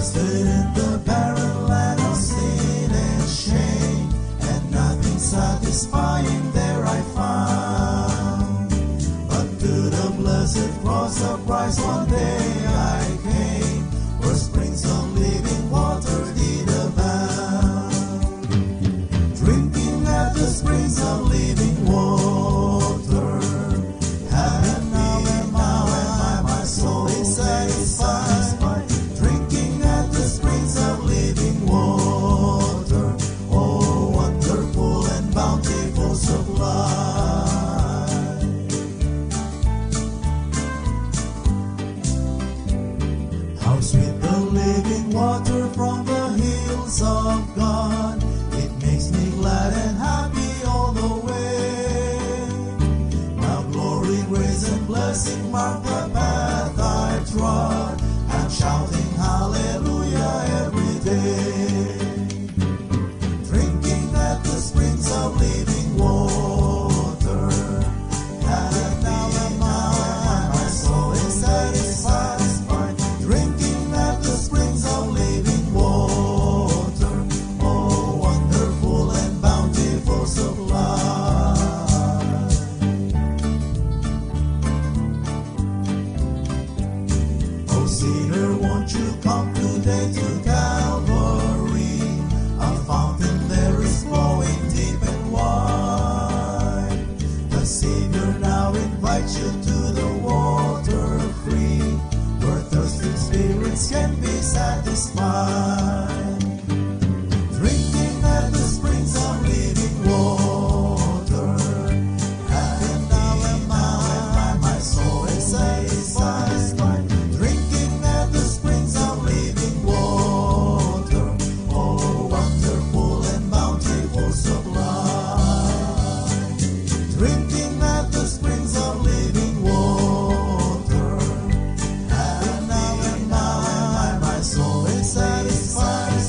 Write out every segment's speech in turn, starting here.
Thirsted in the barren land of sin and shame, and nothing satisfying there I found. But to the blessed cross of Christ one day I came, where springs of living water did abound. Drinking at the springs of living water, happy now and my soul is satisfied. Drinking at the springs of living water, oh wonderful and bountiful supply. How sweet the living water from the hills of God. It makes me glad and happy all the way. Now glory, grace, and blessing mark the path I trod. I'm shouting hallelujah every day. Drinking at the springs of living water, and now my soul is satisfied. Drinking at the springs of living water, oh wonderful and bountiful supply. Oh sinner, won't you come today to Calvary? A fountain there is flowing deep and wide. The Savior now invites you to the water free, where thirsty spirits can be satisfied. Drinking at the springs of living water, and now my soul is satisfied. Drinking at the springs of living water, oh wonderful and bountiful supply. Drinking at the springs of living water, and now my soul is satisfied.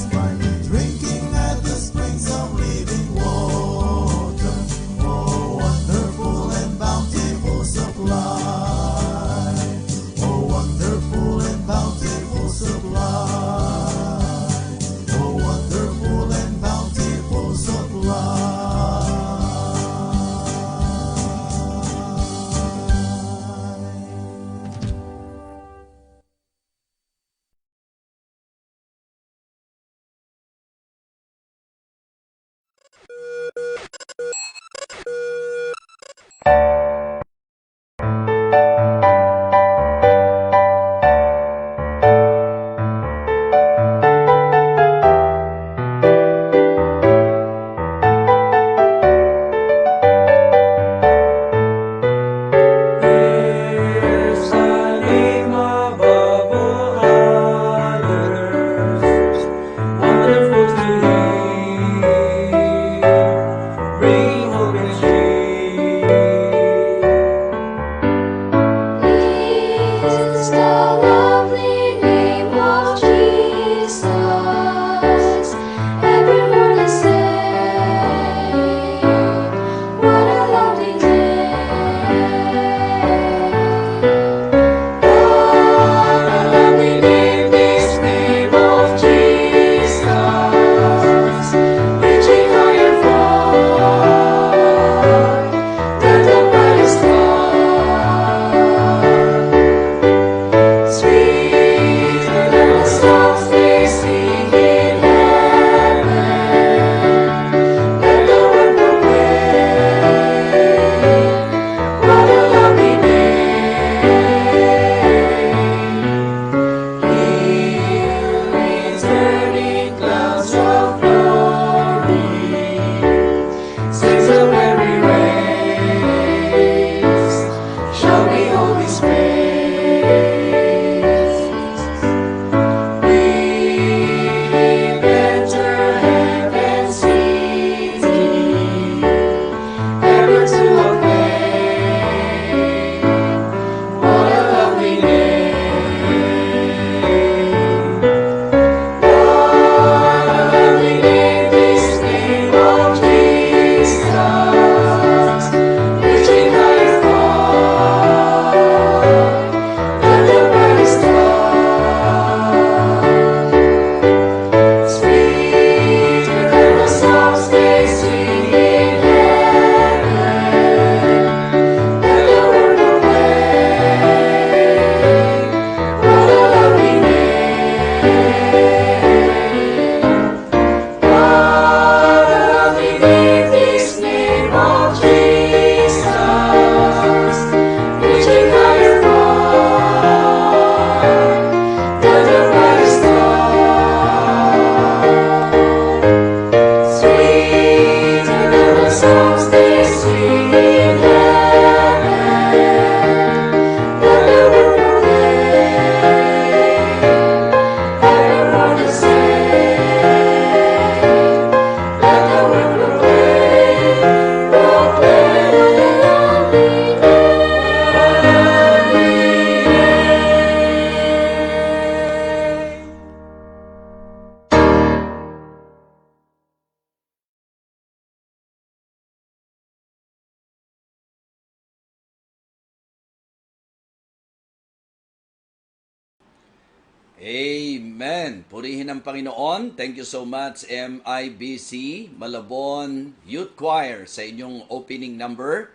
Amen. Purihin ang Panginoon. Thank you so much, MIBC, Malabon Youth Choir, sa inyong opening number.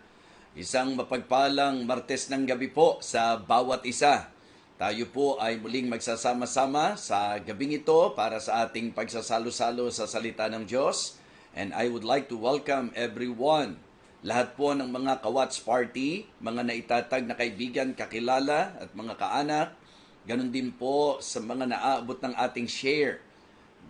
Isang mapagpalang Martes ng gabi po sa bawat isa. Tayo po ay muling magsasama-sama sa gabing ito para sa ating pagsasalo-salo sa salita ng Diyos. And I would like to welcome everyone. Lahat po ng mga ka-watch party, mga naitatag na kaibigan, kakilala at mga kaanak. Ganon din po sa mga naaabot ng ating share.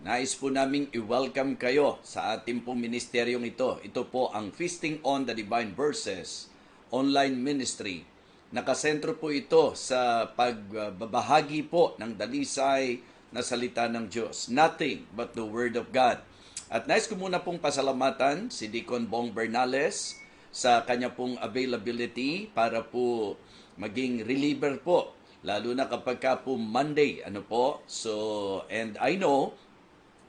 Nais po naming i-welcome kayo sa ating pong ministeryong ito. Ito po ang Feasting on the Divine Verses online ministry. Nakasentro po ito sa pagbabahagi po ng dalisay na salita ng Diyos. Nothing but the Word of God. At nais ko muna pong pasalamatan si Deacon Bong Bernales sa kanya pong availability para po maging reliever po. Lalo na kapag ka po Monday, and I know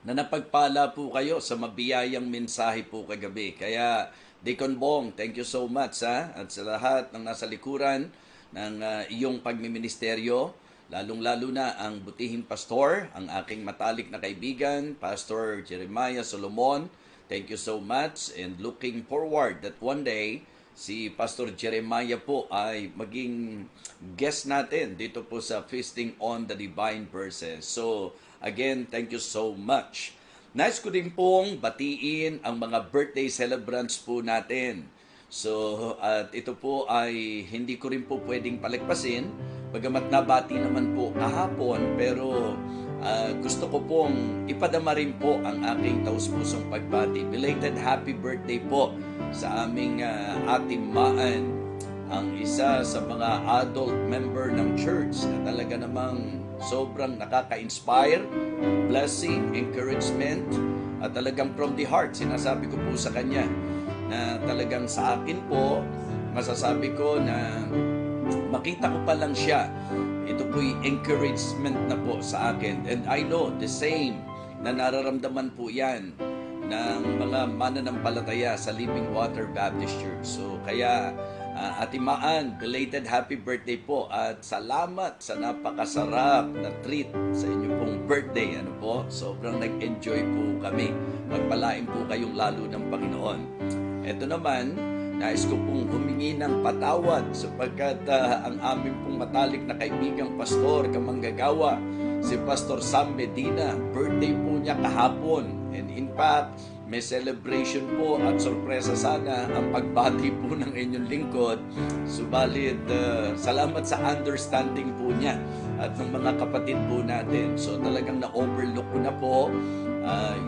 na napagpala po kayo sa mabiyayang mensahe po kagabi. Kaya, Deacon Bong, thank you so much at sa lahat ng nasa likuran ng iyong pagmiministeryo, lalong-lalo na ang butihing pastor, ang aking matalik na kaibigan, Pastor Jeremiah Solomon. Thank you so much and looking forward that one day, si Pastor Jeremiah po ay maging guest natin dito po sa Feasting on the Divine Verses. So, again, thank you so much. Nice ko din pong batiin ang mga birthday celebrants po natin. So, at ito po ay hindi ko rin po pwedeng palagpasin, bagamat nabati naman po kahapon, pero gusto ko pong ipadama rin po ang aking taus-pusong pagbati. Belated happy birthday po sa aming Ating Maan, ang isa sa mga adult member ng church na talaga namang sobrang nakaka-inspire, blessing, encouragement, at talagang from the heart, sinasabi ko po sa kanya na talagang sa akin po, masasabi ko na makita ko pa lang siya, ito po'y encouragement na po sa akin. And I know the same na nararamdaman po yan ng mga mananampalataya sa Living Water Baptist Church. So kaya Ate Maan, belated happy birthday po at salamat sa napakasarap na treat sa inyong pong birthday. Sobrang nag-enjoy po kami. Magpalain po kayong lalo ng Panginoon. Ito naman, nais ko pong humingi ng patawad sapagkat ang aming pong matalik na kaibigang pastor, kamanggagawa, si Pastor Sam Medina, birthday po niya kahapon. And in fact, may celebration po at sorpresa sana ang pagbati po ng inyong lingkod. Subalit, salamat sa understanding po niya at ng mga kapatid po natin. So talagang na-overlook ko na po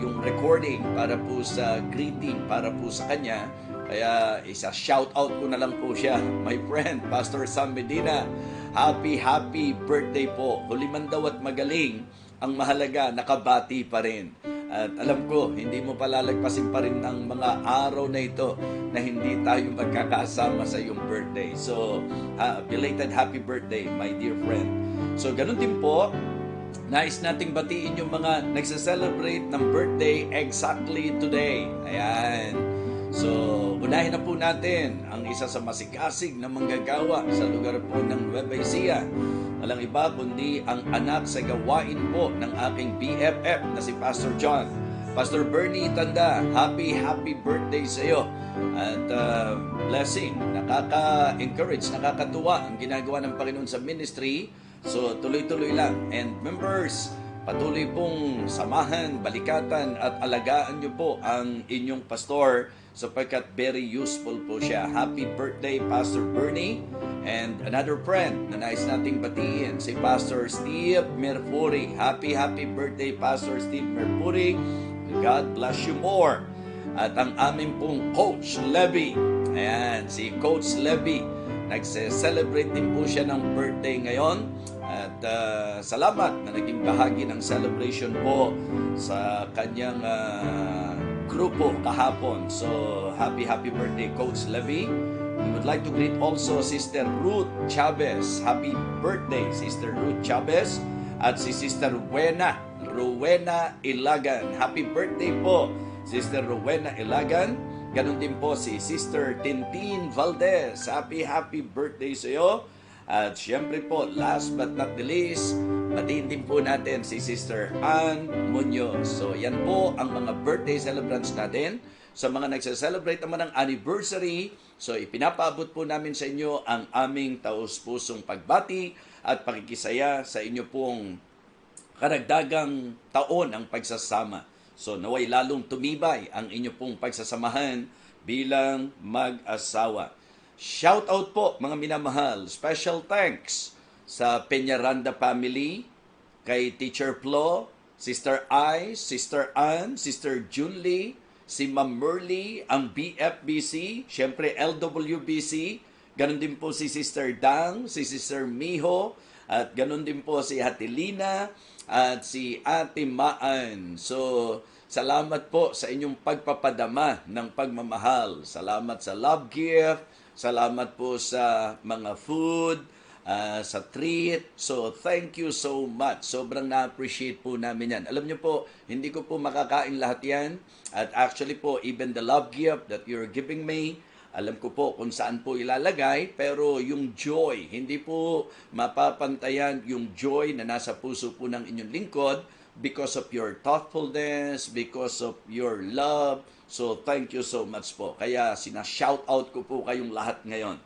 yung recording para po sa greeting, para po sa kanya. Kaya isa-shout out ko na lang po siya. My friend, Pastor Sam Medina, happy birthday po. Huli man daw at magaling, ang mahalaga, nakabati pa rin. At alam ko, hindi mo palalagpasin pa rin ang mga araw na ito na hindi tayo magkakasama sa iyong birthday. So, belated happy birthday, my dear friend. So, ganun din po, nais nating batiin yung mga nagsa-celebrate ng birthday exactly today. Ayan. So, unahin na po natin ang isa sa masigasig na manggagawa sa lugar po ng Nueva Ecija. Walang iba kundi ang anak sa gawain po ng aking BFF na si Pastor John. Pastor Bernie Tanda, happy birthday sa iyo. At blessing, nakaka-encourage, nakakatuwa ang ginagawa ng Panginoon sa ministry. So tuloy-tuloy lang. And members, patuloy pong samahan, balikatan at alagaan niyo po ang inyong pastor sapagkat very useful po siya. Happy birthday, Pastor Bernie. And another friend na nais nating batiin, si Pastor Steve Merpuri. Happy birthday, Pastor Steve Merpuri. God bless you more. At ang aming pong Coach Levy. Ayan, si Coach Levy. Nagse-celebrate din po siya ng birthday ngayon. At salamat na naging bahagi ng celebration po sa kanyang grupo kahapon. So, happy birthday, Coach Levy. We would like to greet also Sister Ruth Chavez. Happy birthday, Sister Ruth Chavez. At si Sister Rowena Ilagan. Happy birthday po, Sister Rowena Ilagan. Ganon din po si Sister Tintin Valdez. Happy birthday sa iyo. At syempre po, last but not the least, Batiin din po natin si Sister Ann Munoz. So yan po ang mga birthday celebrants natin. Sa mga nagse-celebrate naman ng anniversary, so ipinapaabot po namin sa inyo ang aming taus-pusong pagbati at pakikisaya sa inyo pong karagdagang taon ang pagsasama. So naway lalong tumibay ang inyo pong pagsasamahan bilang mag-asawa. Shout out po mga minamahal. Special thanks sa Peñaranda family, kay Teacher Flo, Sister I, Sister Ann, Sister Junlie, si Ma'am Merly, ang BFBC, syempre LWBC, ganun din po si Sister Dang, si Sister Miho, at ganun din po si Hatilina at si Ate Maan. So, salamat po sa inyong pagpapadama ng pagmamahal. Salamat sa love gift, salamat po sa mga food, sa treat. So, thank you so much. Sobrang na-appreciate po namin yan. Alam niyo po, hindi ko po makakain lahat yan. At actually po, even the love gift that you're giving me, alam ko po kung saan po ilalagay. Pero yung joy, hindi po mapapantayan yung joy na nasa puso po ng inyong lingkod because of your thoughtfulness, because of your love. So, thank you so much po. Kaya sina-shout out ko po kayong lahat ngayon.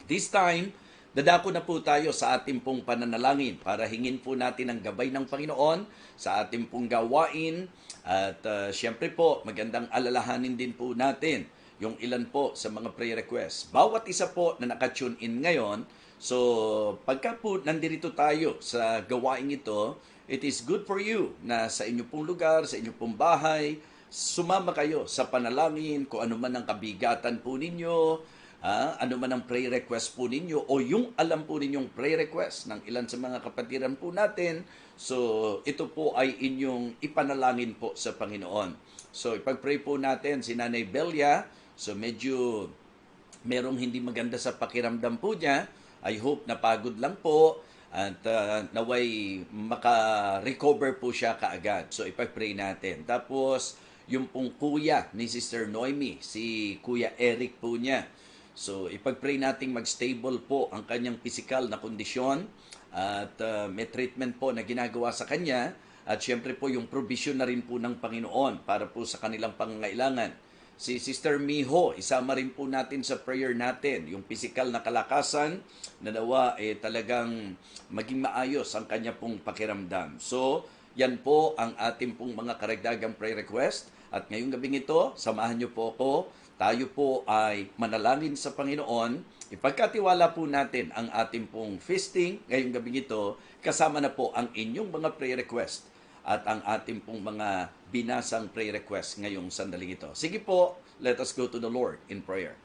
This time, dadako na po tayo sa ating pong pananalangin para hingin po natin ang gabay ng Panginoon sa ating pong gawain. At syempre po, magandang alalahanin din po natin yung ilan po sa mga prayer requests. Bawat isa po na nakatune in ngayon, so pagka po nandito tayo sa gawain ito, it is good for you na sa inyo pong lugar, sa inyo pong bahay, sumama kayo sa panalangin kung ano man ang kabigatan po ninyo, ano man ang prayer request po ninyo o yung alam po ninyong prayer request ng ilan sa mga kapatiran po natin. So, ito po ay inyong ipanalangin po sa Panginoon. So, ipag-pray po natin si Nanay Belia. So, medyo merong hindi maganda sa pakiramdam po niya. I hope napagod lang po at naway maka-recover po siya kaagad. So, ipag-pray natin. Tapos, yung pong kuya ni Sister Noemi, si Kuya Eric po niya. So, ipag-pray nating mag-stable po ang kanyang physical na kondisyon at may treatment po na ginagawa sa kanya at syempre po yung provision na rin po ng Panginoon para po sa kanilang pangangailangan. Si Sister Miho, isama rin po natin sa prayer natin yung physical na kalakasan na nawa talagang maging maayos ang kanya pong pakiramdam. So, yan po ang ating pong mga karagdagang prayer request at ngayong gabing ito, samahan niyo po ako. Tayo po ay manalangin sa Panginoon. Ipagkatiwala po natin ang ating pong feasting ngayong gabi ito, kasama na po ang inyong mga prayer request at ang ating pong mga binasang prayer request ngayong sandaling ito. Sige po, let us go to the Lord in prayer.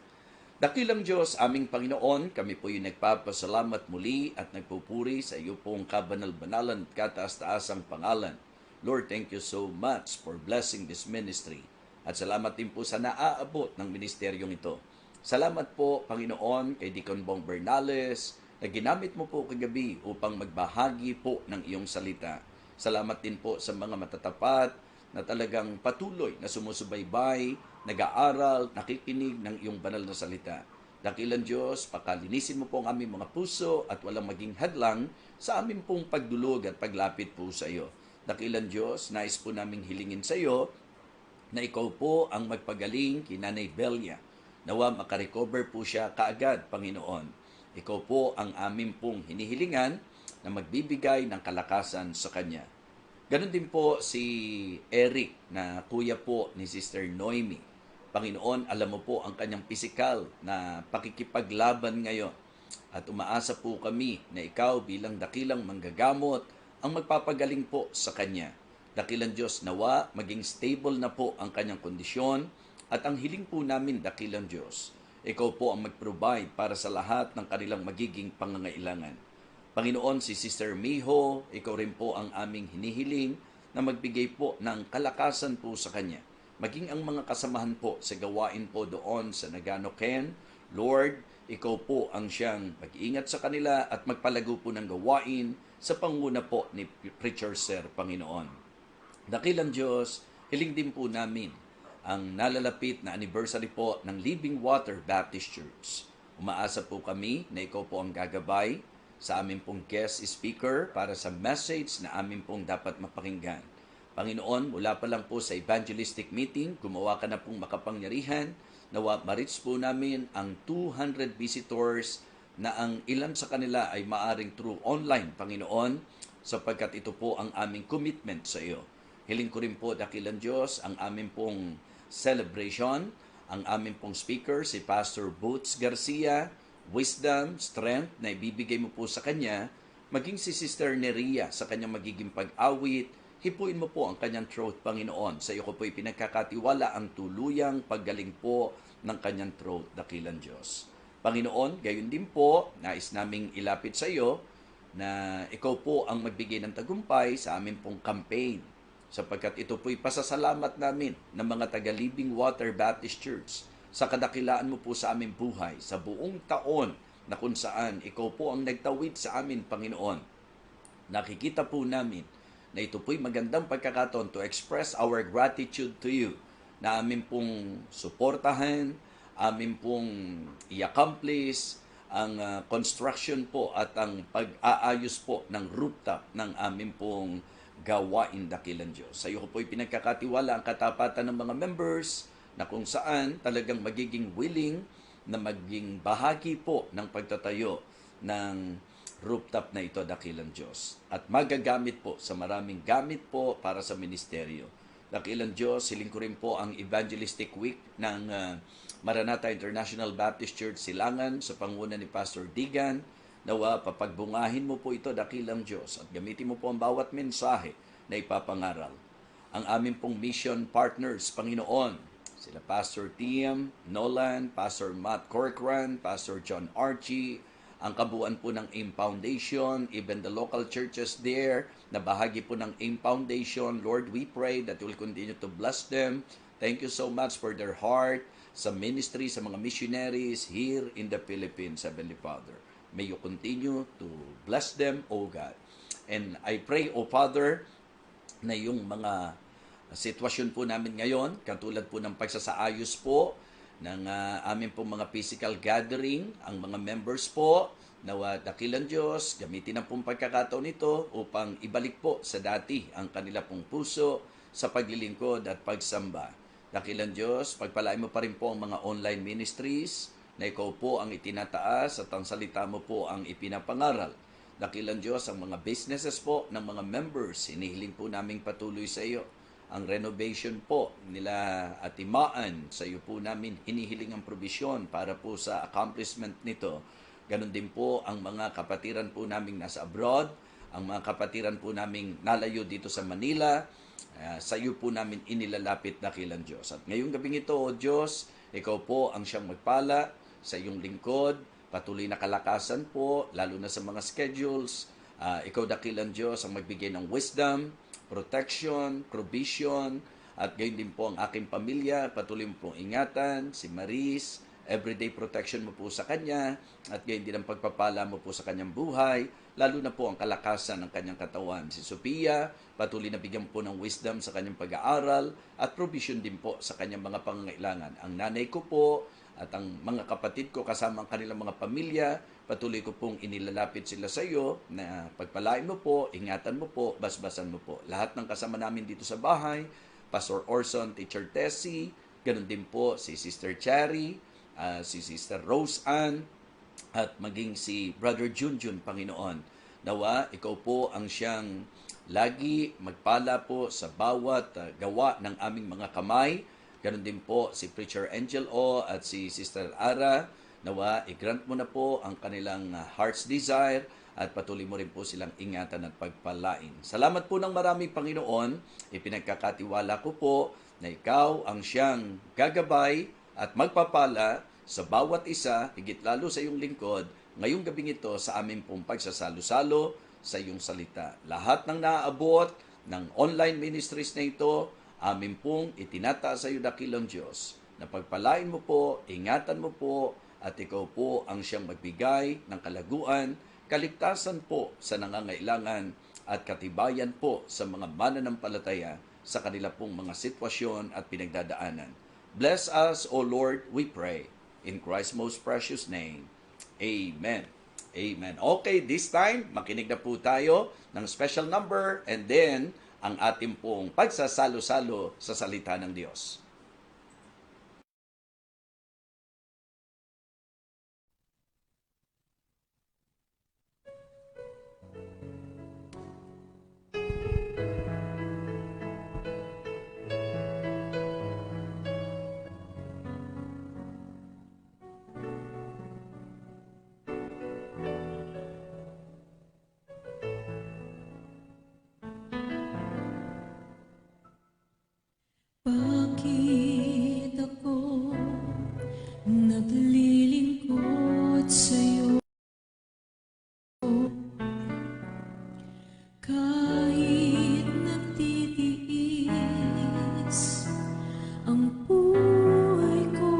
Dakilang Diyos, aming Panginoon, kami po yung nagpapasalamat muli at nagpupuri sa iyo pong kabanal-banalan at kataas-taasang pangalan. Lord, thank you so much for blessing this ministry. At salamat din po sa naaabot ng ministeryong ito. Salamat po, Panginoon, kay Deacon Bong Bernales, na ginamit mo po kagabi upang magbahagi po ng iyong salita. Salamat din po sa mga matatapat na talagang patuloy na sumusubaybay, nag-aaral, nakikinig ng iyong banal na salita. Dakilang Diyos, pakalinisin mo po ang aming mga puso at walang maging hadlang sa aming pong pagdulog at paglapit po sa iyo. Dakilang Diyos, nais po naming hilingin sa iyo na ikaw po ang magpagaling kay Nanay Belia. Nawa makarecover po siya kaagad, Panginoon. Ikaw po ang aming pong hinihilingan na magbibigay ng kalakasan sa kanya. Ganon din po si Eric na kuya po ni Sister Noemi. Panginoon, alam mo po ang kanyang pisikal na pakikipaglaban ngayon. At umaasa po kami na ikaw bilang dakilang manggagamot ang magpapagaling po sa kanya. Dakilang Diyos, nawa maging stable na po ang kanyang kondisyon at ang hiling po namin, dakilang Diyos, ikaw po ang mag-provide para sa lahat ng kanilang magiging pangangailangan. Panginoon, si Sister Miho, ikaw rin po ang aming hinihiling na magbigay po ng kalakasan po sa kanya. Maging ang mga kasamahan po sa gawain po doon sa Nagano Ken, Lord, ikaw po ang siyang mag-iingat sa kanila at magpalago po ng gawain sa panguna po ni Preacher Sir, Panginoon. Dakilang Diyos, hiling din po namin ang nalalapit na anniversary po ng Living Water Baptist Church. Umaasa po kami na ikaw po ang gagabay sa amin pong guest speaker para sa message na amin pong dapat mapakinggan. Panginoon, mula pa lang po sa evangelistic meeting, gumawa ka na pong makapangyarihan, nawa ma-reach po namin ang 200 visitors na ang ilan sa kanila ay maaring through online, Panginoon, sapagkat ito po ang aming commitment sa iyo. Hiling ko rin po, dakilang Diyos, ang aming pong celebration, ang aming pong speaker, si Pastor Boots Garcia, wisdom, strength na ibibigay mo po sa kanya, maging si Sister Neria sa kanyang magiging pag-awit, hipuin mo po ang kanyang throat, Panginoon. Sa iyo ko po ipinagkakatiwala ang tuluyang paggaling po ng kanyang throat, dakilang Diyos. Panginoon, gayon din po, nais naming ilapit sa iyo na ikaw po ang magbigay ng tagumpay sa amin pong campaign, sapagkat ito po'y pasasalamat namin ng mga taga-Living Water Baptist Church sa kadakilaan mo po sa aming buhay, sa buong taon na kung saan ikaw po ang nagtawid sa amin, Panginoon. Nakikita po namin na ito po'y magandang pagkakataon to express our gratitude to you, na amin pong suportahan, amin pong i-accomplish ang construction po at ang pag-aayos po ng rooftop ng amin pong gawain, dakilang Diyos. Sa iyo ko po'y pinagkakatiwala ang katapatan ng mga members na kung saan talagang magiging willing na maging bahagi po ng pagtatayo ng rooftop na ito, dakilang Diyos. At magagamit po sa maraming gamit po para sa ministeryo. Dakilang Diyos, hiling ko rin po ang Evangelistic Week ng Maranatha International Baptist Church Silangan sa panguna ni Pastor Digan. Nawa, papagbungahin mo po ito, dakilang Diyos, at gamitin mo po ang bawat mensahe na ipapangaral. Ang aming pong mission partners, Panginoon, sila Pastor Tim Nolan, Pastor Matt Corcoran, Pastor John Archie, ang kabuuan po ng AIM Foundation, even the local churches there, na bahagi po ng AIM Foundation. Lord, we pray that you will continue to bless them. Thank you so much for their heart sa ministry, sa mga missionaries here in the Philippines, Heavenly Father. May you continue to bless them, O God. And I pray, O Father, na yung mga sitwasyon po namin ngayon, katulad po ng pagsasaayos po ng amin po mga physical gathering, ang mga members po, nawa dakilang Diyos, gamitin ang pong pagkakataon nito upang ibalik po sa dati ang kanila pong puso sa paglilingkod at pagsamba. Dakilang Diyos, pagpalain mo pa rin po ang mga online ministries na ikaw po ang itinataas at ang salita mo po ang ipinapangaral. Dakilang Diyos, ang mga businesses po ng mga members, hinihiling po naming patuloy sa iyo. Ang renovation po nila Atimaan, sa iyo po namin hinihiling ang probisyon para po sa accomplishment nito. Ganon din po ang mga kapatiran po naming nasa abroad, ang mga kapatiran po naming nalayo dito sa Manila, sa iyo po namin inilalapit, dakilang Diyos. At ngayong gabing ito, O Diyos, ikaw po ang siyang magpala sa iyong lingkod, patuloy na kalakasan po, lalo na sa mga schedules. Ikaw, dakilang Diyos, ang magbigay ng wisdom, protection, provision, at gayon din po ang aking pamilya. Patuloy mo pong ingatan, si Maris, everyday protection mo po sa kanya, at gayon din ang pagpapala mo po sa kanyang buhay, lalo na po ang kalakasan ng kanyang katawan. Si Sophia, patuloy na bigyan po ng wisdom sa kanyang pag-aaral, at provision din po sa kanyang mga pangangailangan. Ang nanay ko po, at ang mga kapatid ko kasama ang kanilang mga pamilya, patuloy ko pong inilalapit sila sa iyo na pagpalain mo po, ingatan mo po, basbasan mo po. Lahat ng kasama namin dito sa bahay, Pastor Orson, Teacher Tessie, ganun din po si Sister Cherry, si Sister Rose Ann, at maging si Brother Junjun, Panginoon. Nawa, ikaw po ang siyang lagi magpala po sa bawat gawa ng aming mga kamay. Ganon din po si Preacher Angel O at si Sister Ara. Nawa, i-grant mo na po ang kanilang heart's desire at patuloy mo rin po silang ingatan at pagpalain. Salamat po ng marami, Panginoon. Ipinagkakatiwala ko po na ikaw ang siyang gagabay at magpapala sa bawat isa, higit lalo sa iyong lingkod, ngayong gabing ito sa aming pong pagsasalo-salo sa iyong salita. Lahat ng naaabot ng online ministries na ito, amin pong itinataas sa iyo, dakilang Diyos, na pagpalain mo po, ingatan mo po, at ikaw po ang siyang magbigay ng kalaguan, kaligtasan po sa nangangailangan, at katibayan po sa mga mananampalataya sa kanila pong mga sitwasyon at pinagdadaanan. Bless us, O Lord, we pray. In Christ's most precious name, Amen Amen. Okay, this time, makinig na po tayo ng special number and then ang ating pong pagsasalo-salo sa salita ng Diyos. Bakit ako naglilingkod sa'yo? Kahit nagtitiis ang buhay ko,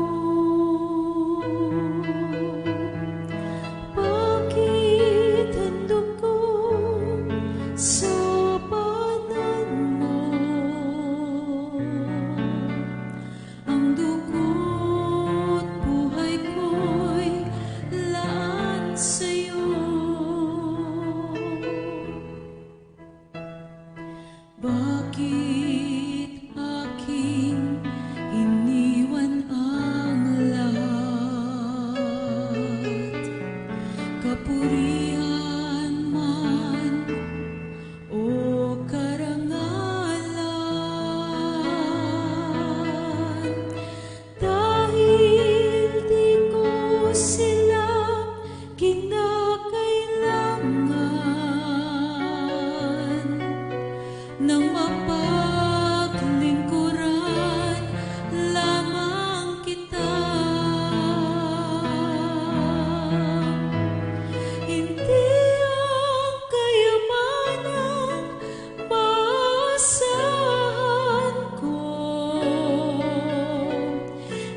bakit handog ko sa panan mo? Ang dugo't buhay ko'y laan sa'yo. Bakit aking iniwan ang lahat? Kapurihan man o karangalan, dahil di ko sila kinakailangan, nang mapaglingkuran lamang kita. Hindi ang kayamanang maasahan ko,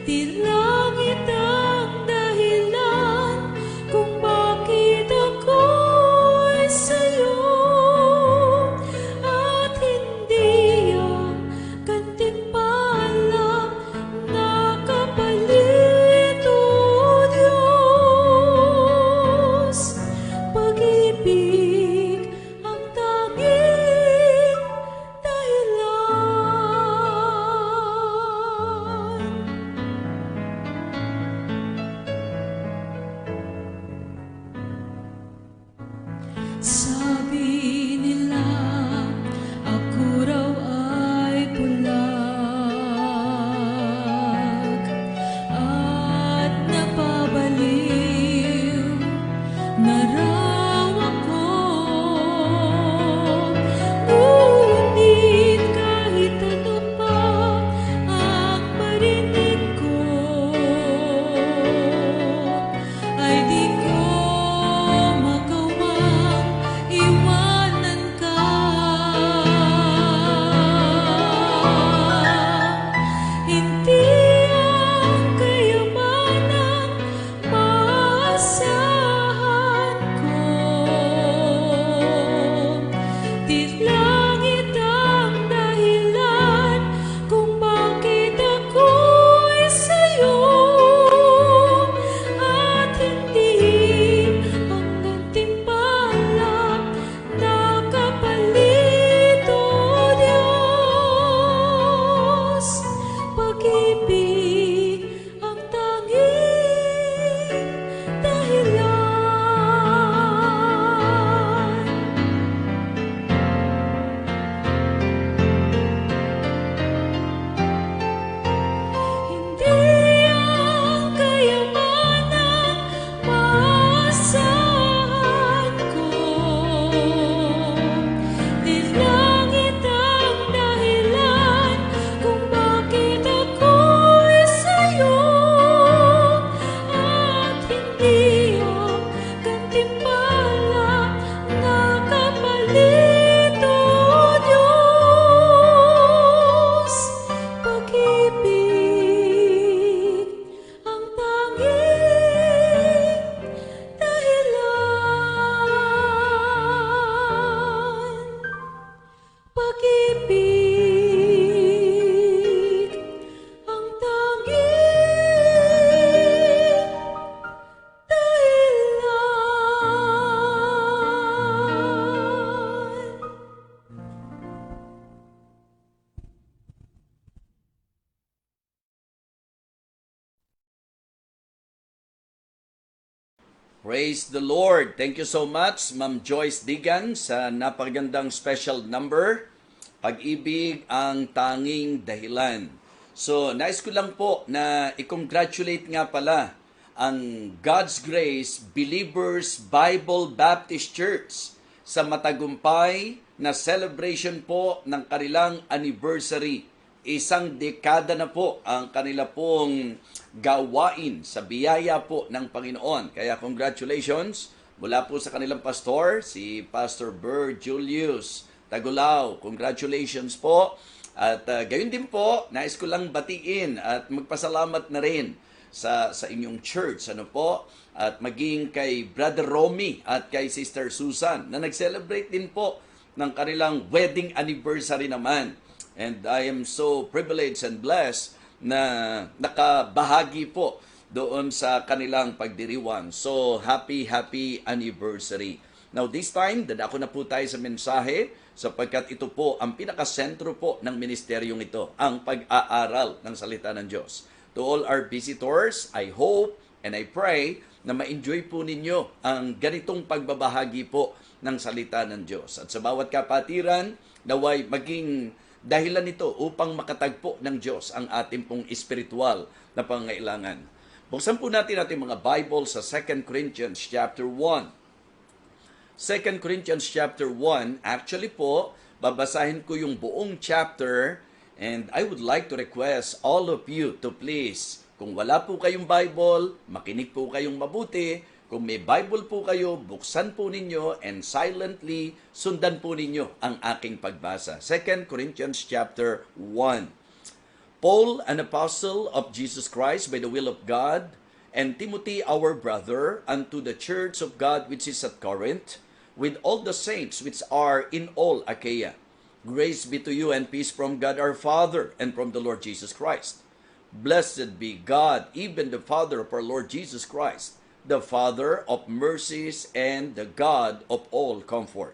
di langit ang dahilan kung bakit ako'y sa'yo, at hindi ang gantimpala na kapalit, O Diyos. Pag-ibig ang tanging dahilan. Sabi nila ako raw ay bulag at napabaliw na raw ako. Ngunit kahit ano pa ang marinig ko, ay di ko magawang iwanan ka. Hindi ang kayamanang maasahan ko, di langit ang dahilan kung bakit ako'y sa'yo, at hindi ang gantimpala na kapalit, O Diyos. Pag-ibig ang tanging dahilan. Hindi ang kayamanang maasahan ko, di langit ang dahilan kung bakit ako'y sa'yo, at hindi ang gantimpala na kapalit, O Diyos. Pag-ibig ang tanging dahilan. Pag-ibig ang tanging dahilan. Praise the Lord. Thank you so much, Ma'am Joyce Digan, sa napakagandang special number, Pag-ibig ang tanging dahilan. So, nais ko lang po na i-congratulate nga pala ang God's Grace Believers Bible Baptist Church sa matagumpay na celebration po ng kanilang anniversary. Isang dekada na po ang kanila pong gawain sa biyaya po ng Panginoon. Kaya congratulations mula po sa kanilang pastor, si Pastor Burr Julius Tagulao. Congratulations po. At gayon din po, nais ko lang batiin at magpasalamat na rin sa inyong church. Ano po? At maging kay Brother Romy at kay Sister Susan na nag-celebrate din po ng kanilang wedding anniversary naman. And I am so privileged and blessed na nakabahagi po doon sa kanilang pagdiriwang. So, happy anniversary. Now, this time, dadako na po tayo sa mensahe sapagkat ito po ang pinakasentro po ng ministeryong ito, ang pag-aaral ng salita ng Diyos. To all our visitors, I hope and I pray na ma-enjoy po ninyo ang ganitong pagbabahagi po ng salita ng Diyos. At sa bawat kapatiran, naway maging dahilan nito upang makatagpo ng Diyos ang ating pong espiritual na pangailangan. Buksan po natin ating mga Bible sa 2 Corinthians chapter 1. 2 Corinthians chapter 1, actually po, babasahin ko yung buong chapter and I would like to request all of you to please, kung wala po kayong Bible, makinig po kayong mabuti. Kung may Bible po kayo, buksan po ninyo and silently sundan po ninyo ang aking pagbasa. 2 Corinthians chapter 1. Paul, an apostle of Jesus Christ by the will of God, and Timothy, our brother, unto the church of God which is at Corinth, with all the saints which are in all Achaia. Grace be to you and peace from God our Father and from the Lord Jesus Christ. Blessed be God, even the Father of our Lord Jesus Christ, the Father of mercies and the God of all comfort,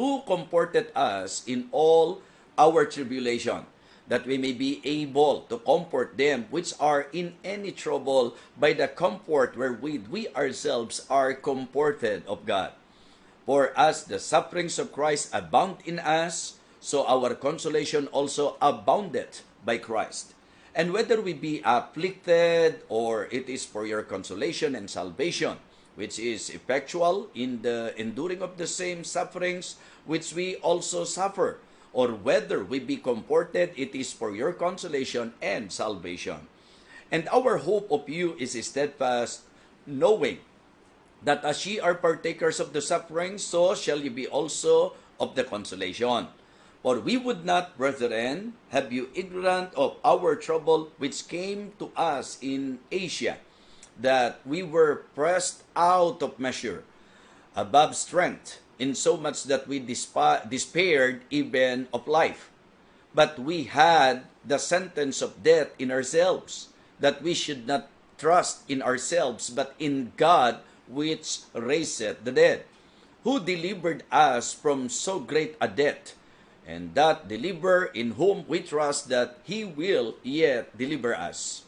who comforted us in all our tribulation, that we may be able to comfort them which are in any trouble by the comfort wherewith we ourselves are comforted of God. For as the sufferings of Christ abound in us, so our consolation also aboundeth by Christ. And whether we be afflicted, or it is for your consolation and salvation, which is effectual in the enduring of the same sufferings which we also suffer, or whether we be comforted, it is for your consolation and salvation. And our hope of you is steadfast, knowing that as ye are partakers of the suffering, so shall ye be also of the consolation. For we would not, brethren, have you ignorant of our trouble which came to us in Asia, that we were pressed out of measure, above strength, insomuch that we despaired even of life. But we had the sentence of death in ourselves, that we should not trust in ourselves, but in God which raiseth the dead, who delivered us from so great a debt, and that deliver in whom we trust that he will yet deliver us.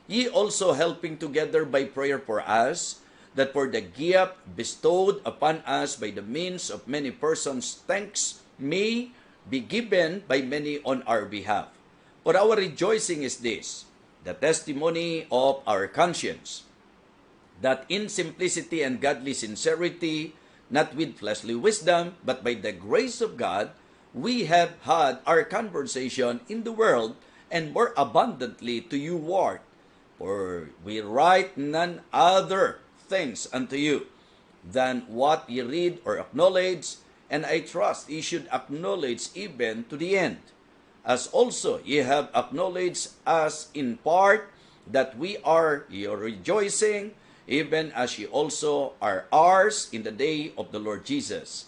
Ye also helping together by prayer for us, that for the gift bestowed upon us by the means of many persons, thanks may be given by many on our behalf. For our rejoicing is this, the testimony of our conscience, that in simplicity and godly sincerity, not with fleshly wisdom, but by the grace of God, we have had our conversation in the world, and more abundantly to you ward. For we write none other things unto you than what ye read or acknowledge, and I trust ye should acknowledge even to the end. As also ye have acknowledged us in part, that we are your rejoicing, even as ye also are ours in the day of the Lord Jesus.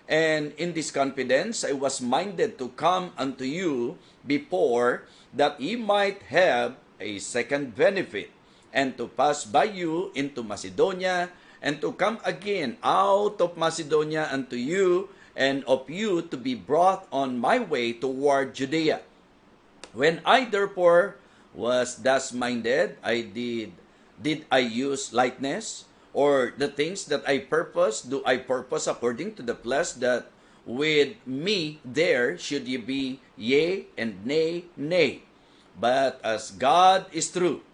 And in this confidence I was minded to come unto you before, that ye might have a second benefit, and to pass by you into Macedonia, and to come again out of Macedonia unto you, and of you to be brought on my way toward Judea. When I therefore was thus minded, did I use lightness, Or the things that I purpose, do I purpose according to the flesh, that with me there should ye be yea and nay, nay. But as God is true,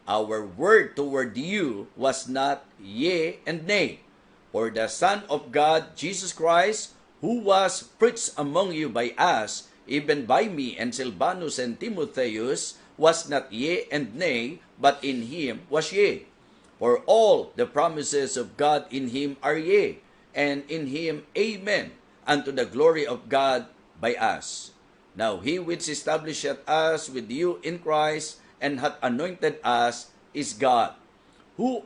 our word toward you was not yea and nay. For the Son of God, Jesus Christ, who was preached among you by us, even by me and Silvanus and Timotheus, was not yea and nay, but in him was yea. For all the promises of God in him are yea, and in him amen, unto the glory of God by us. Now he which establisheth us with you in Christ, and hath anointed us, is God, who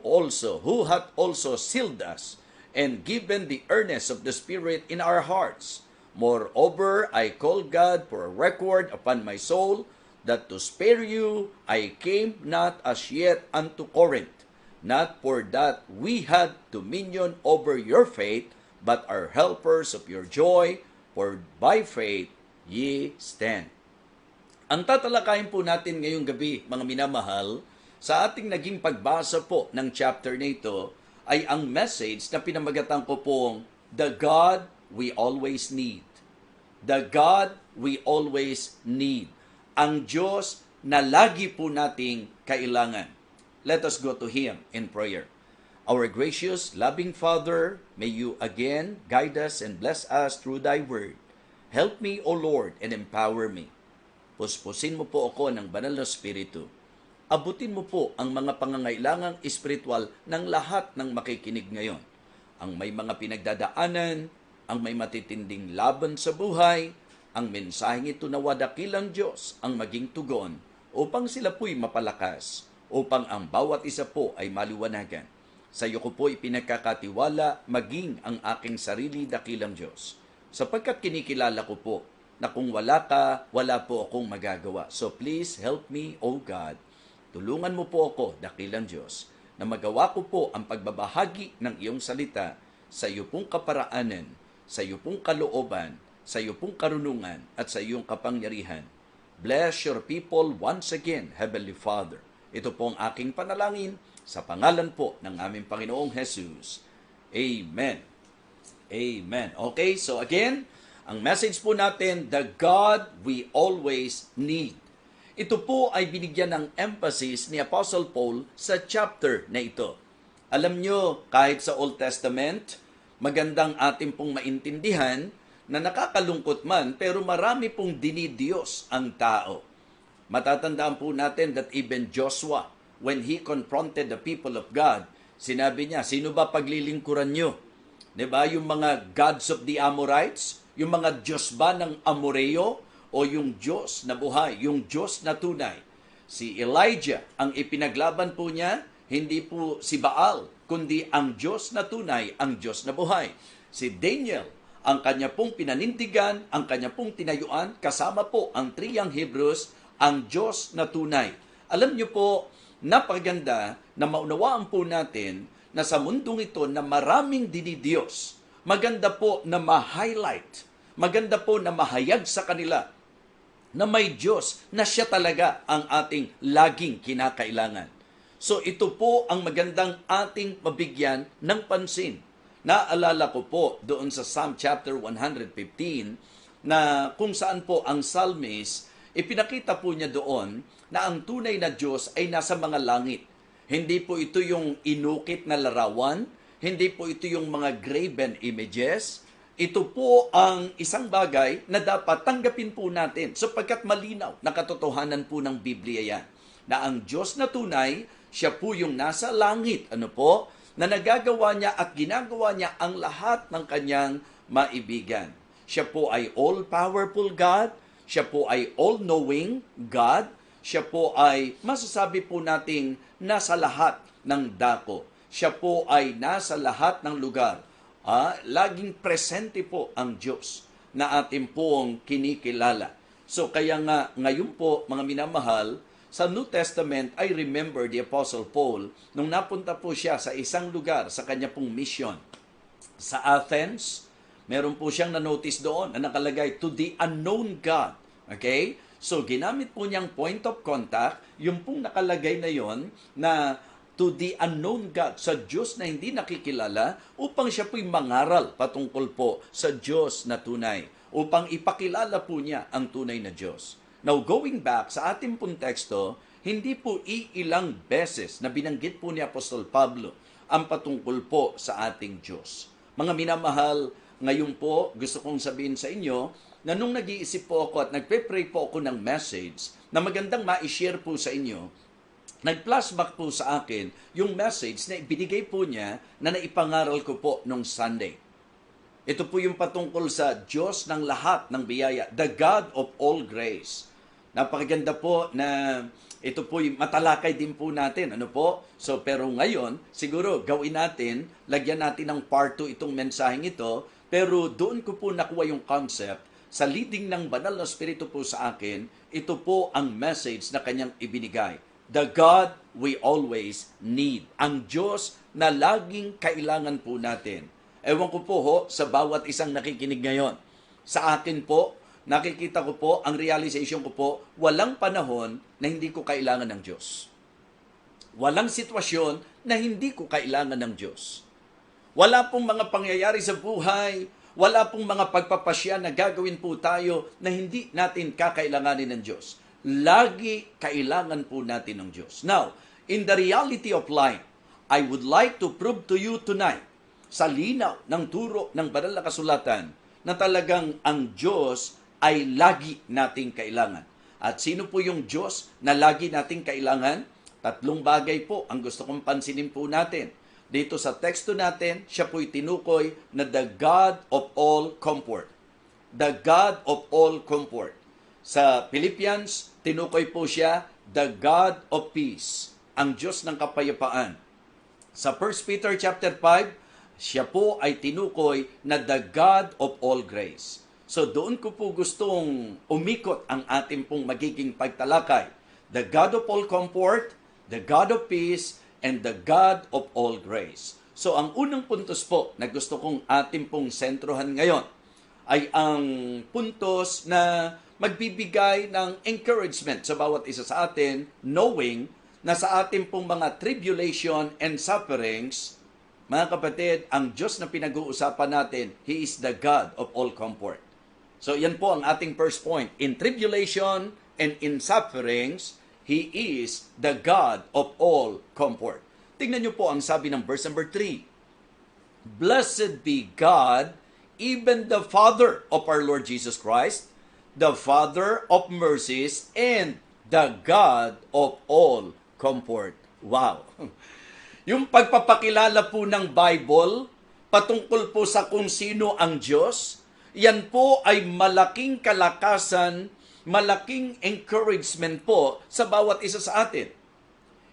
hath also sealed us, and given the earnest of the Spirit in our hearts. Moreover, I call God for a record upon my soul, that to spare you I came not as yet unto Corinth, not for that we had dominion over your faith, but are helpers of your joy, for by faith ye stand. Ang tatalakayin po natin ngayong gabi, mga minamahal, sa ating naging pagbasa po ng chapter na ito, ay ang message na pinamagatan ko pong, The God We Always Need. The God We Always Need. Ang Diyos na lagi po nating kailangan. Let us go to Him in prayer. Our gracious, loving Father, may You again guide us and bless us through Thy Word. Help me, O Lord, and empower me. Puspusin mo po ako ng banal na Espiritu. Abutin mo po ang mga pangangailangang espiritual ng lahat ng makikinig ngayon. Ang may mga pinagdadaanan, ang may matitinding laban sa buhay, ang mensaheng ito na wadakilang Diyos ang maging tugon upang sila po'y mapalakas, upang ang bawat isa po ay maliwanagan. Sa iyo ko po ipinagkakatiwala maging ang aking sarili dakilang Diyos. Sapagkat kinikilala ko po na kung wala ka, wala po akong magagawa. So please help me, O God. Tulungan mo po ako, dakilang Diyos, na magawa ko po ang pagbabahagi ng iyong salita sa iyo pong kaparaanan, sa iyo pong kalooban, sa iyo pong karunungan, at sa iyong kapangyarihan. Bless your people once again, Heavenly Father. Ito po ang aking panalangin sa pangalan po ng aming Panginoong Jesus. Amen. Amen. Okay, so again, ang message po natin, The God We Always Need. Ito po ay binigyan ng emphasis ni Apostle Paul sa chapter na ito. Alam nyo, kahit sa Old Testament, magandang ating pong maintindihan na nakakalungkot man, pero marami pong dinidiyos ang tao. Matatandaan po natin that even Joshua, when he confronted the people of God, sinabi niya, sino ba paglilingkuran nyo? Diba? Yung mga gods of the Amorites, yung mga Diyos ba ng Amoreo, o yung Diyos na buhay, yung Diyos na tunay. Si Elijah, ang ipinaglaban po niya, hindi po si Baal, kundi ang Diyos na tunay, ang Diyos na buhay. Si Daniel, ang kanya pong pinanindigan, ang kanya pong tinayuan, kasama po ang triyang Hebrews, ang Diyos na tunay. Alam niyo po, napakaganda na maunawaan po natin na sa mundong ito na maraming dinidiyos, maganda po na ma-highlight, maganda po na mahayag sa kanila na may Diyos na siya talaga ang ating laging kinakailangan. So ito po ang magandang ating mabigyan ng pansin. Naalala ko po doon sa Psalm chapter 115 na kung saan po ang psalmist, ipinakita po niya doon na ang tunay na Diyos ay nasa mga langit. Hindi po ito yung inukit na larawan, hindi po ito yung mga graven images. Ito po ang isang bagay na dapat tanggapin po natin sapagkat malinaw na katotohanan po ng Biblia yan. Na ang Diyos na tunay, siya po yung nasa langit, na nagagawa niya at ginagawa niya ang lahat ng kanyang maibigan. Siya po ay all-powerful God, siya po ay all-knowing God, siya po ay masasabi po nating nasa lahat ng dako. Siya po ay nasa lahat ng lugar. Laging presente po ang Diyos na ating pong kinikilala. So kaya nga ngayon po mga minamahal, sa New Testament, I remember the Apostle Paul nung napunta po siya sa isang lugar sa kanya pong mission. Sa Athens, meron po siyang na-notice doon na nakalagay, to the unknown God. Okay? So ginamit po niyang point of contact, yung pong nakalagay na yon na to the unknown God, sa Diyos na hindi nakikilala, upang siya po'y mangaral patungkol po sa Diyos na tunay, upang ipakilala po niya ang tunay na Diyos. Now, going back sa ating pong teksto, hindi po iilang beses na binanggit po ni Apostol Pablo ang patungkol po sa ating Diyos. Mga minamahal, ngayon po gusto kong sabihin sa inyo na nung nag-iisip po ako at nagpe-pray po ako ng message na magandang ma-share po sa inyo, nag-flashback po sa akin yung message na ibinigay po niya na naipangaral ko po nung Sunday. Ito po yung patungkol sa Diyos ng lahat ng biyaya, the God of all grace. Napakaganda po na ito po yung matalakay din po natin. Ano po? So, pero ngayon, siguro gawin natin, lagyan natin ng part 2 itong mensaheng ito, pero doon ko po nakuha yung concept, sa leading ng banal na Espiritu po sa akin, ito po ang message na kanyang ibinigay. The God we always need. Ang Diyos na laging kailangan po natin. Ewan ko po ho, sa bawat isang nakikinig ngayon. Sa akin po, nakikita ko po, ang realization ko po, walang panahon na hindi ko kailangan ng Diyos. Walang sitwasyon na hindi ko kailangan ng Diyos. Wala pong mga pangyayari sa buhay, wala pong mga pagpapasya na gagawin po tayo na hindi natin kakailanganin ng Diyos. Lagi kailangan po natin ng Diyos. Now, in the reality of life, I would like to prove to you tonight, sa linaw ng turo ng banal na kasulatan, na talagang ang Diyos ay lagi nating kailangan. At sino po yung Diyos na lagi nating kailangan? Tatlong bagay po ang gusto kong pansinin po natin. Dito sa teksto natin, siya po'y tinukoy na the God of all comfort. The God of all comfort. Sa Philippians, tinukoy po siya, the God of peace, ang Diyos ng kapayapaan. Sa 1 Peter chapter 5, siya po ay tinukoy na the God of all grace. So doon ko po gustong umikot ang ating pong magiging pagtalakay. The God of all comfort, the God of peace, and the God of all grace. So ang unang puntos po na gusto kong ating pong sentrohan ngayon ay ang puntos na magbibigay ng encouragement sa bawat isa sa atin, knowing na sa ating pong mga tribulation and sufferings, mga kapatid, ang Diyos na pinag-uusapan natin, He is the God of all comfort. So yan po ang ating first point. In tribulation and in sufferings, He is the God of all comfort. Tingnan niyo po ang sabi ng verse number 3. Blessed be God, even the Father of our Lord Jesus Christ, the Father of mercies, and the God of all comfort. Wow! Yung pagpapakilala po ng Bible, patungkol po sa kung sino ang Diyos, yan po ay malaking kalakasan, malaking encouragement po sa bawat isa sa atin.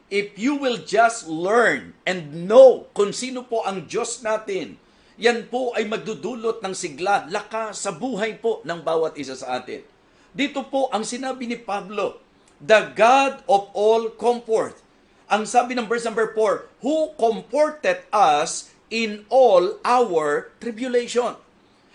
If you will just learn and know kung sino po ang Diyos natin, yan po ay magdudulot ng sigla, lakas sa buhay po ng bawat isa sa atin. Dito po ang sinabi ni Pablo, the God of all comfort. Ang sabi ng verse number 4, who comforted us in all our tribulation.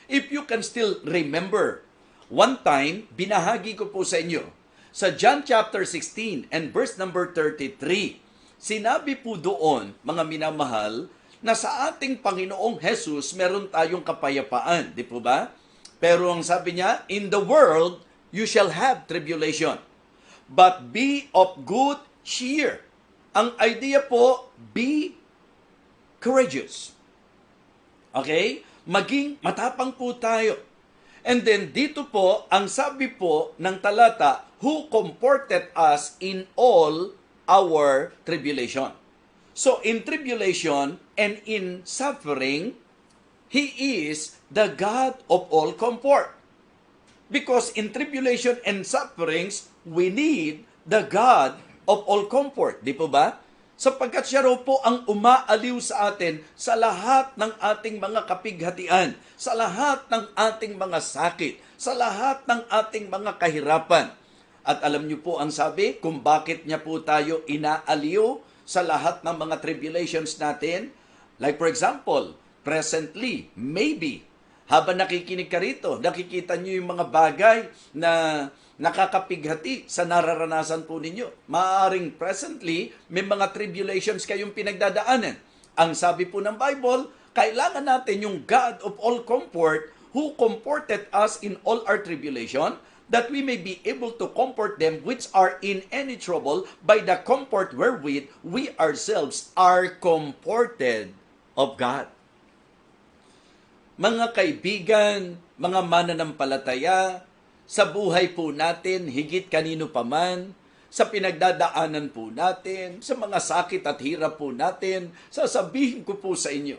If you can still remember, one time, binahagi ko po sa inyo, sa John chapter 16 and verse number 33, sinabi po doon, mga minamahal, na sa ating Panginoong Jesus, meron tayong kapayapaan. Di po ba? Pero ang sabi niya, in the world, you shall have tribulation. But be of good cheer. Ang idea po, be courageous. Okay? Maging matapang po tayo. And then dito po, ang sabi po ng talata, who comforted us in all our tribulation. So in tribulation and in suffering, He is the God of all comfort. Because in tribulation and sufferings, we need the God of all comfort. Di po ba? Sapagkat siya raw po ang umaaliw sa atin sa lahat ng ating mga kapighatian, sa lahat ng ating mga sakit, sa lahat ng ating mga kahirapan. At alam niyo po ang sabi kung bakit niya po tayo inaaliw sa lahat ng mga tribulations natin. Like for example, presently, maybe, habang nakikinig ka rito, nakikita niyo yung mga bagay na nakakapighati sa nararanasan po ninyo. Maaaring presently, may mga tribulations kayong pinagdadaanan. Ang sabi po ng Bible, kailangan natin yung God of all comfort who comforted us in all our tribulation, that we may be able to comfort them which are in any trouble by the comfort wherewith we ourselves are comforted of God. Mga kaibigan, mga mananampalataya, sa buhay po natin, higit kanino paman, sa pinagdadaanan po natin, sa mga sakit at hirap po natin, sasabihin ko po sa inyo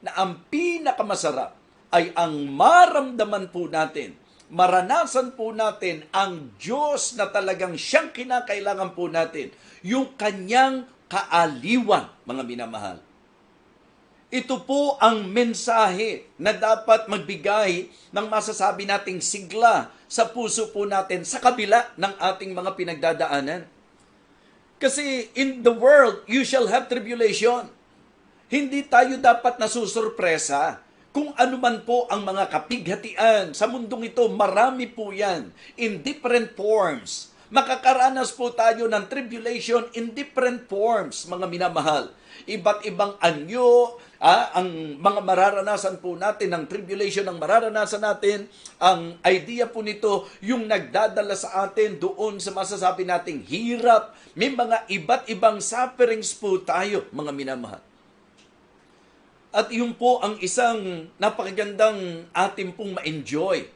na ang pinakamasarap ay ang maramdaman po natin, maranasan po natin ang Diyos na talagang siyang kinakailangan po natin, yung kanyang kaaliwan, mga minamahal. Ito po ang mensahe na dapat magbigay ng masasabi nating sigla sa puso po natin sa kabila ng ating mga pinagdadaanan. Kasi in the world, you shall have tribulation. Hindi tayo dapat nasusurpresa kung ano man po ang mga kapighatian. Sa mundong ito, marami po yan in different forms. Makakaranas po tayo ng tribulation in different forms, mga minamahal. Iba't ibang anyo, ang mga mararanasan po natin, ang tribulation ang mararanasan natin, ang idea po nito, yung nagdadala sa atin doon sa masasabi nating hirap. May mga iba't ibang sufferings po tayo, mga minamahal. At yun po ang isang napakagandang atin pong ma-enjoy.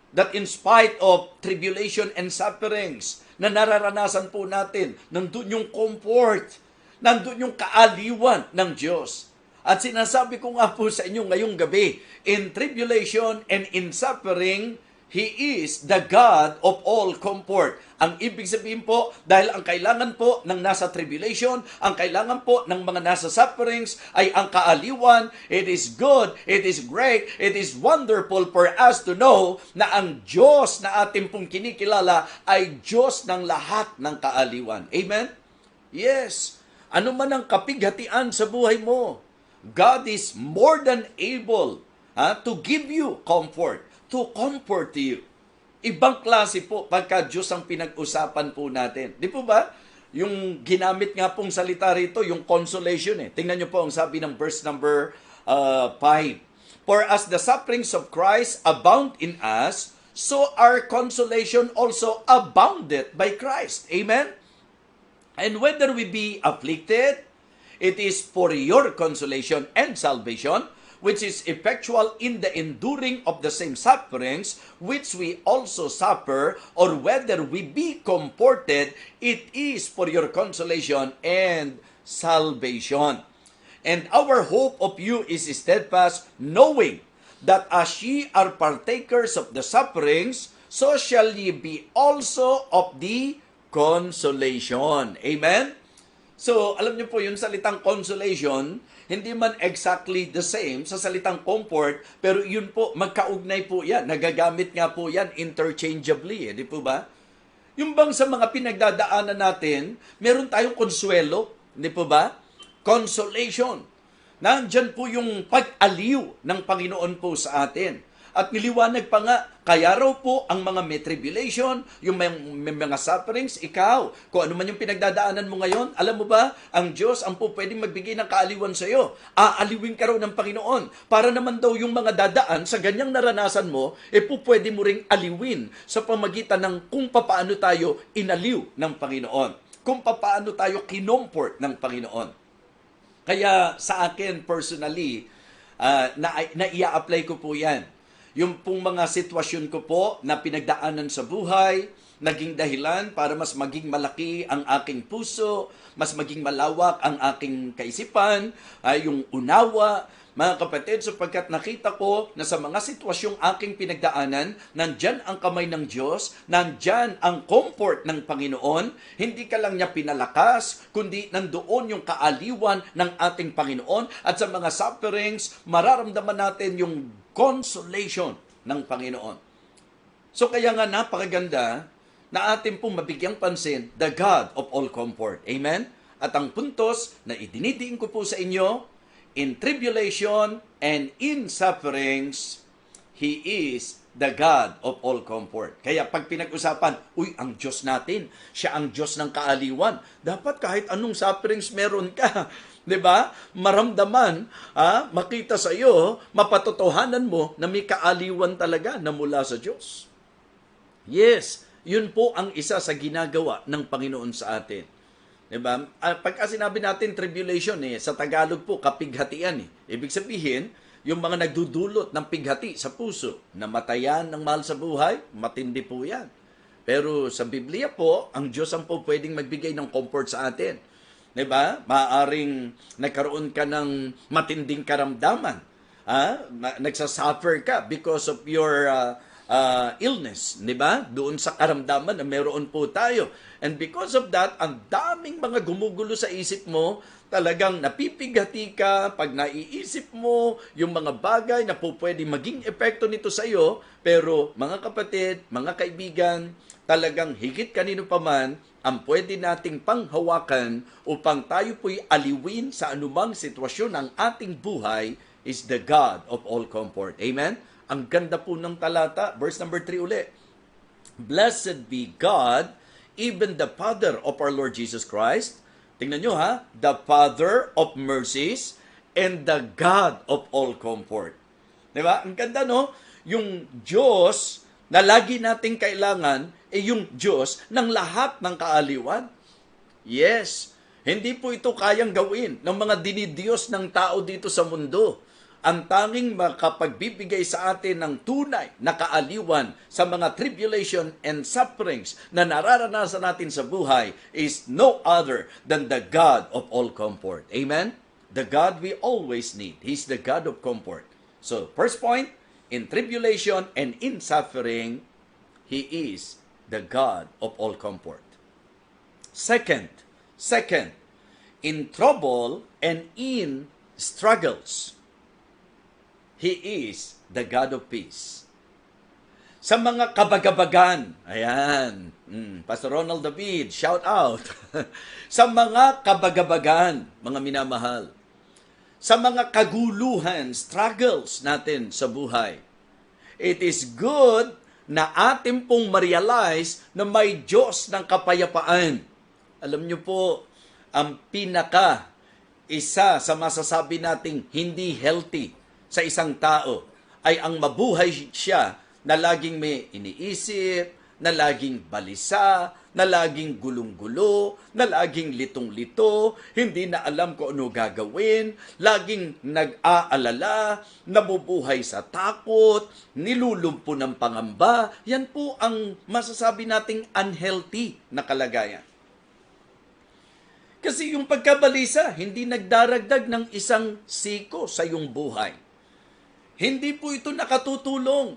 That in spite of tribulation and sufferings na nararanasan po natin, nandun yung comfort, nandun yung kaaliwan ng Diyos. At sinasabi ko nga po sa inyo ngayong gabi, in tribulation and in suffering, He is the God of all comfort. Ang ibig sabihin po, dahil ang kailangan po ng nasa tribulation, ang kailangan po ng mga nasa sufferings ay ang kaaliwan. It is good, it is great, it is wonderful for us to know na ang Diyos na ating pong kinikilala ay Diyos ng lahat ng kaaliwan. Amen? Yes. Ano man ang kapighatian sa buhay mo, God is more than able to give you comfort, to comfort you. Ibang klase po pagka Diyos ang pinag-usapan po natin. Di po ba? Yung ginamit nga pong salita rito, yung consolation eh. Tingnan nyo po ang sabi ng verse number 5. For as the sufferings of Christ abound in us, so our consolation also abounded by Christ. Amen? And whether we be afflicted, it is for your consolation and salvation, which is effectual in the enduring of the same sufferings which we also suffer, or whether we be comforted, it is for your consolation and salvation. And our hope of you is steadfast, knowing that as ye are partakers of the sufferings, so shall ye be also of the consolation. Amen? So, alam niyo po, yung salitang consolation, hindi man exactly the same sa salitang comfort, pero yun po, magkaugnay po yan. Nagagamit nga po yan interchangeably, di po ba? Yung bang sa mga pinagdadaanan natin, meron tayong konsuelo, di po ba? Consolation. Nandyan po yung pag-aliw ng Panginoon po sa atin. At niliwanag pa nga, kaya raw po ang mga may tribulation, yung may mga sufferings, ikaw, kung ano man yung pinagdadaanan mo ngayon, alam mo ba, ang Diyos ang po pwedeng magbigay ng kaaliwan sa iyo. Aaliwin ka raw ng Panginoon. Para naman daw yung mga dadaan sa ganyang naranasan mo, po pwede mo ring aliwin sa pamagitan ng kung papaano tayo inaliw ng Panginoon. Kung papaano tayo kinomport ng Panginoon. Kaya sa akin personally, na-i-apply ko po yan. Yung pong mga sitwasyon ko po na pinagdaanan sa buhay, naging dahilan para mas maging malaki ang aking puso, mas maging malawak ang aking kaisipan, yung unawa, mga kapatid, sapagkat nakita ko na sa mga sitwasyong aking pinagdaanan, nandyan ang kamay ng Diyos, nandyan ang comfort ng Panginoon, hindi ka lang niya pinalakas, kundi nandoon yung kaaliwan ng ating Panginoon, at sa mga sufferings, mararamdaman natin yung consolation ng Panginoon. So kaya nga napakaganda na atin pong mabigyang pansin, the God of all comfort. Amen? At ang puntos na idinidiin ko po sa inyo, in tribulation and in sufferings, He is the God of all comfort. Kaya pag pinag-usapan, ang Diyos natin, siya ang Diyos ng kaaliwan. Dapat kahit anong sufferings meron ka, 'di ba? Maramdaman, makita sa iyo, mapatotohanan mo na may kaaliwan talaga na mula sa Diyos. Yes, yun po ang isa sa ginagawa ng Panginoon sa atin. 'Di ba? Pagka sinabi natin tribulation, sa Tagalog po kapighatian. Ibig sabihin, yung mga nagdudulot ng pighati sa puso, namatayan ng mahal sa buhay, matindi po yan. Pero sa Biblia po, ang Diyos ang po pwedeng magbigay ng comfort sa atin. Diba? Maaaring nagkaroon ka ng matinding karamdaman. Nagsasuffer ka because of your illness. Diba? Doon sa karamdaman na meron po tayo. And because of that, ang daming mga gumugulo sa isip mo, talagang napipighati ka pag naiisip mo yung mga bagay na po pwede maging epekto nito sa iyo. Pero mga kapatid, mga kaibigan, talagang higit kanino pa man ang pwede nating panghawakan upang tayo po'y aliwin sa anumang sitwasyon ng ating buhay is the God of all comfort. Amen? Ang ganda po ng talata. Verse number 3 uli. Blessed be God, even the Father of our Lord Jesus Christ. Tingnan nyo the Father of mercies and the God of all comfort. Diba? Ang ganda, no? Yung Diyos na lagi nating kailangan, yung Diyos ng lahat ng kaaliwan. Yes, hindi po ito kayang gawin ng mga dinidiyos ng tao dito sa mundo. Ang tanging makapagbibigay sa atin ng tunay na kaaliwan sa mga tribulation and sufferings na nararanasan natin sa buhay is no other than the God of all comfort. Amen? The God we always need. He's the God of comfort. So, first point, in tribulation and in suffering, He is the God of all comfort. Second, in trouble and in struggles, He is the God of peace. Sa mga kabagabagan, ayan, Pastor Ronald David, shout out. Sa mga kabagabagan, mga minamahal, sa mga kaguluhan, struggles natin sa buhay, it is good na atin pong ma-realize na may Diyos ng kapayapaan. Alam niyo po, ang isa sa masasabi nating hindi healthy sa isang tao ay ang mabuhay siya na laging may iniisip, na laging balisa, na laging gulong-gulo, na laging litong-lito, hindi na alam kung ano gagawin, laging nag-aalala, nabubuhay sa takot, nilulumpo ng pangamba. Yan po ang masasabi nating unhealthy na kalagayan. Kasi yung pagkabalisa, hindi nagdaragdag ng isang siko sa iyong buhay. Hindi po ito nakatutulong.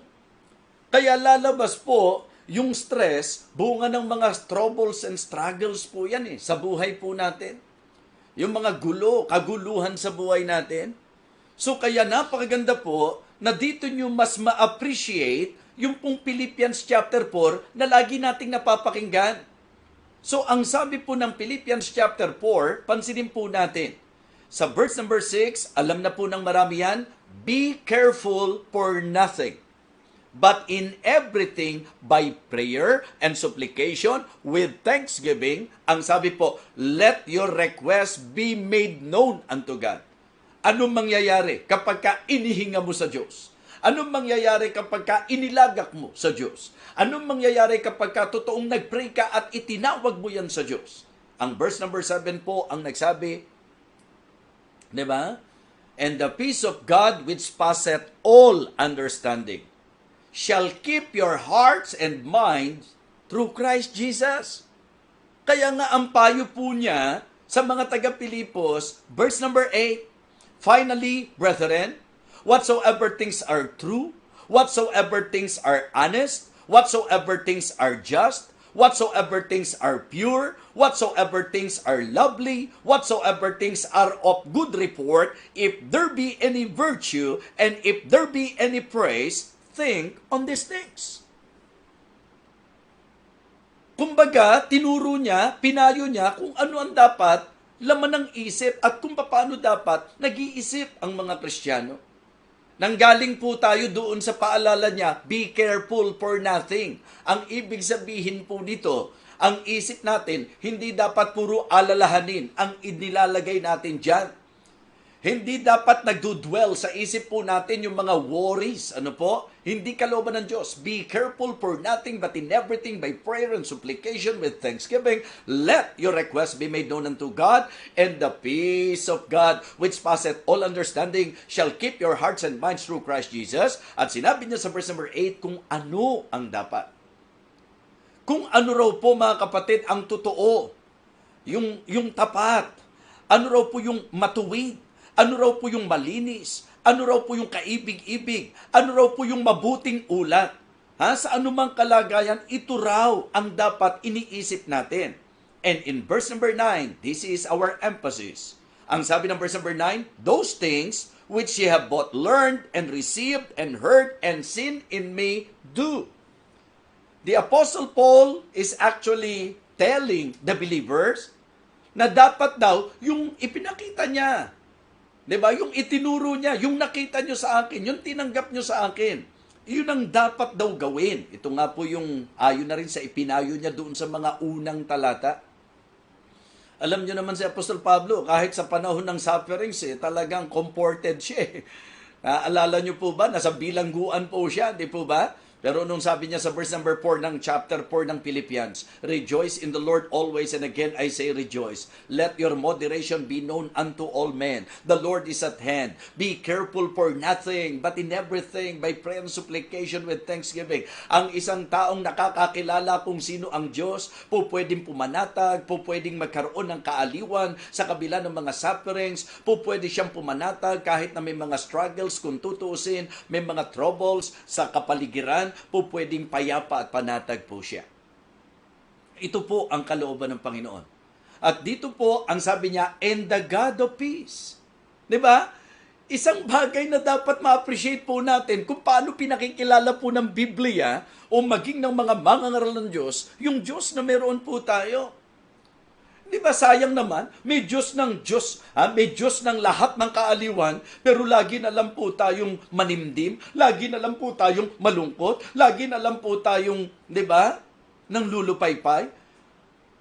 Kaya lalabas po yung stress, bunga ng mga troubles and struggles po yan sa buhay po natin. Yung mga kaguluhan sa buhay natin. So kaya napakaganda po na dito nyo mas ma-appreciate yung pong Philippians chapter 4 na lagi nating napapakinggan. So ang sabi po ng Philippians chapter 4, pansinin po natin. Sa verse number 6, alam na po ng marami yan, be careful for nothing, but in everything by prayer and supplication with thanksgiving. Ang sabi po, let your requests be made known unto God. Anong mangyayari kapag ka inihinga mo sa Diyos? Anong mangyayari kapag ka inilagak mo sa Diyos? Anong mangyayari kapag ka totoong nagpray ka at itinawag mo yan sa Diyos? Ang verse number 7 po ang nagsabi, di ba? And the peace of God which passeth all understanding shall keep your hearts and minds through Christ Jesus. Kaya nga ang payo po niya sa mga taga-Pilipos, verse number 8, finally, brethren, whatsoever things are true, whatsoever things are honest, whatsoever things are just, whatsoever things are pure, whatsoever things are lovely, whatsoever things are of good report, if there be any virtue, and if there be any praise, think on these things. Kumbaga, tinuro niya, pinayo niya kung ano ang dapat laman ng isip at kung paano dapat nag-iisip ang mga Kristiyano. Nanggaling po tayo doon sa paalala niya, be careful for nothing. Ang ibig sabihin po nito, ang isip natin, hindi dapat puro alalahanin ang inilalagay natin dyan. Hindi dapat nagdudwell sa isip po natin yung mga worries. Ano po? Hindi kalooban ng Diyos. Be careful for nothing but in everything by prayer and supplication with thanksgiving. Let your requests be made known unto God, and the peace of God, which passeth all understanding, shall keep your hearts and minds through Christ Jesus. At sinabi niya sa verse number 8 kung ano ang dapat. Kung ano raw po mga kapatid ang totoo, yung tapat, ano raw po yung matuwid, ano raw po yung malinis? Ano raw po yung kaibig-ibig? Ano raw po yung mabuting ulat? Sa anumang kalagayan, ito raw ang dapat iniisip natin. And in verse number 9, this is our emphasis. Ang sabi ng verse number 9, those things which ye have both learned and received and heard and seen in me, do. The Apostle Paul is actually telling the believers na dapat daw yung ipinakita niya. Diba? Yung itinuro niya, yung nakita nyo sa akin, yung tinanggap nyo sa akin, yun ang dapat daw gawin. Ito nga po yung ayon na rin sa ipinayo niya doon sa mga unang talata. Alam nyo naman si Apostol Pablo, kahit sa panahon ng sufferings, talagang comforted siya. Alala nyo po ba, nasa bilangguan po siya, di po ba? Pero nung sabi niya sa verse number 4 ng chapter 4 ng Philippians, rejoice in the Lord always, and again I say rejoice. Let your moderation be known unto all men. The Lord is at hand. Be careful for nothing, but in everything by prayer and supplication with thanksgiving. Ang isang taong nakakakilala kung sino ang Diyos, po pwedeng pumanatag, po pwedeng magkaroon ng kaaliwan sa kabila ng mga sufferings, po pwede siyang pumanatag kahit na may mga struggles kung tutuusin, may mga troubles sa kapaligiran, po pwedeng payapa at panatag po siya. Ito po ang kalooban ng Panginoon. At dito po, ang sabi niya, and the God of peace. Diba? Isang bagay na dapat ma-appreciate po natin kung paano pinakikilala po ng Biblia o maging ng mga mangangaral ng Diyos, yung Diyos na meron po tayo. Di ba sayang naman, may Diyos ng lahat ng kaaliwan, pero lagi na lang po tayong manimdim, lagi na lang po tayong malungkot, lagi na lang po tayong, di ba, nang lulupaypay.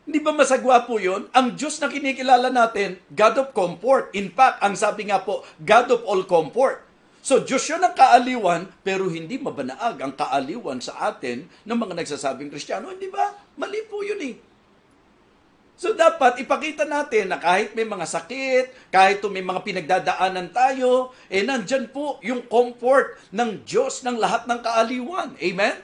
Di ba masagwa po yun? Ang Diyos na kinikilala natin, God of comfort. In fact, ang sabi nga po, God of all comfort. So, Diyos yun ang kaaliwan, pero hindi mabanaag ang kaaliwan sa atin ng mga nagsasabing Kristiyano. Hindi ba? Mali po yun eh. So dapat ipakita natin na kahit may mga sakit, kahit may mga pinagdadaanan tayo, nandyan po yung comfort ng Diyos ng lahat ng kaaliwan. Amen?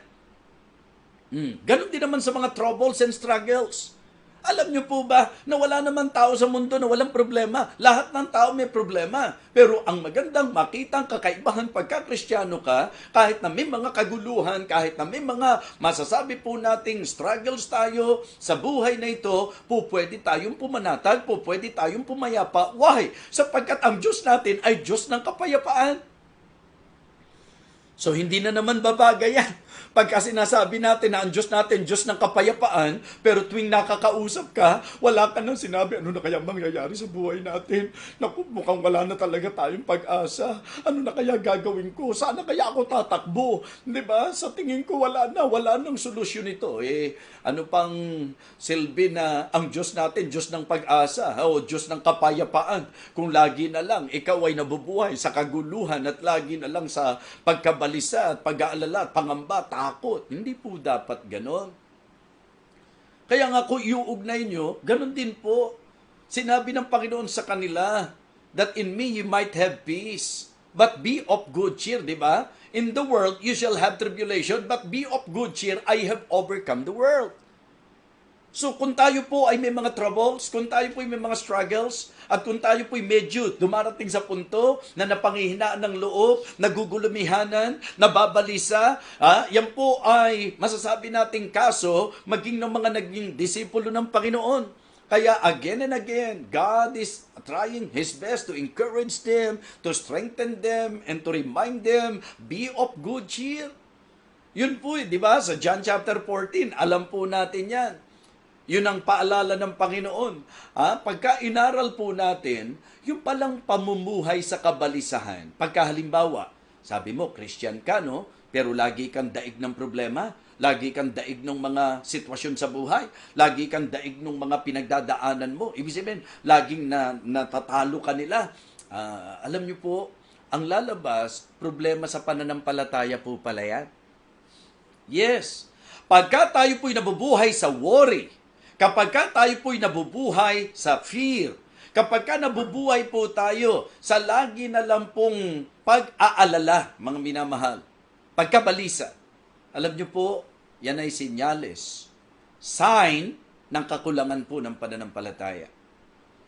Ganon din naman sa mga troubles and struggles. Alam niyo po ba na wala naman tao sa mundo na walang problema? Lahat ng tao may problema. Pero ang magandang makita ang kakaibahan pagka-Kristiyano ka, kahit na may mga kaguluhan, kahit na may mga masasabi po nating struggles tayo sa buhay na ito, po pwede tayong pumanatag, po pwede tayong pumayapa. Why? Sapagkat ang Diyos natin ay Diyos ng kapayapaan. So, hindi na naman babagay yan. Pagka sinasabi natin na ang Diyos natin, Diyos ng kapayapaan, pero tuwing nakakausap ka, wala ka nang sinabi, ano na kaya mangyayari sa buhay natin? Naku, mukhang wala na talaga tayong pag-asa. Ano na kaya gagawin ko? Sana kaya ako tatakbo? Diba? Sa tingin ko, wala nang solusyon ito. Ano pang silbi na ang Diyos natin, Diyos ng pag-asa, o Diyos ng kapayapaan, kung lagi na lang ikaw ay nabubuhay sa kaguluhan at lagi na lang sa pagkabalisa at pag-aalala at pangamba, takot. Hindi po dapat ganon. Kaya nga kung iuugnay nyo, ganon din po. Sinabi ng Panginoon sa kanila, that in me you might have peace, but be of good cheer, di ba? In the world you shall have tribulation, but be of good cheer, I have overcome the world. So kung tayo po ay may mga troubles, kung tayo po ay may mga struggles, at kung tayo po ay medyo dumarating sa punto na napangihinaan ng loob, nagugulumihanan, nababalisa, yan po ay masasabi nating kaso maging ng mga naging disipulo ng Panginoon. Kaya again and again, God is trying His best to encourage them, to strengthen them, and to remind them, be of good cheer. Yun po, di ba? Sa John chapter 14, alam po natin yan. Yun ang paalala ng Panginoon. Pagka inaral po natin, yung palang pamumuhay sa kabalisahan. Pagka halimbawa, Sabi mo, Christian ka, no? Pero lagi kang daig ng problema, lagi kang daig ng mga sitwasyon sa buhay, lagi kang daig ng mga pinagdadaanan mo. Ibig sabihin, laging natatalo ka nila. Alam niyo po, ang lalabas, problema sa pananampalataya po pala yan. Yes. Pagka tayo po'y nabubuhay sa worry, kapag ka tayo po'y nabubuhay sa fear, kapag ka nabubuhay po tayo sa lagi na lang pong pag-aalala, mga minamahal, pagkabalisa, alam niyo po, yan ay sinyales, sign ng kakulangan po ng pananampalataya.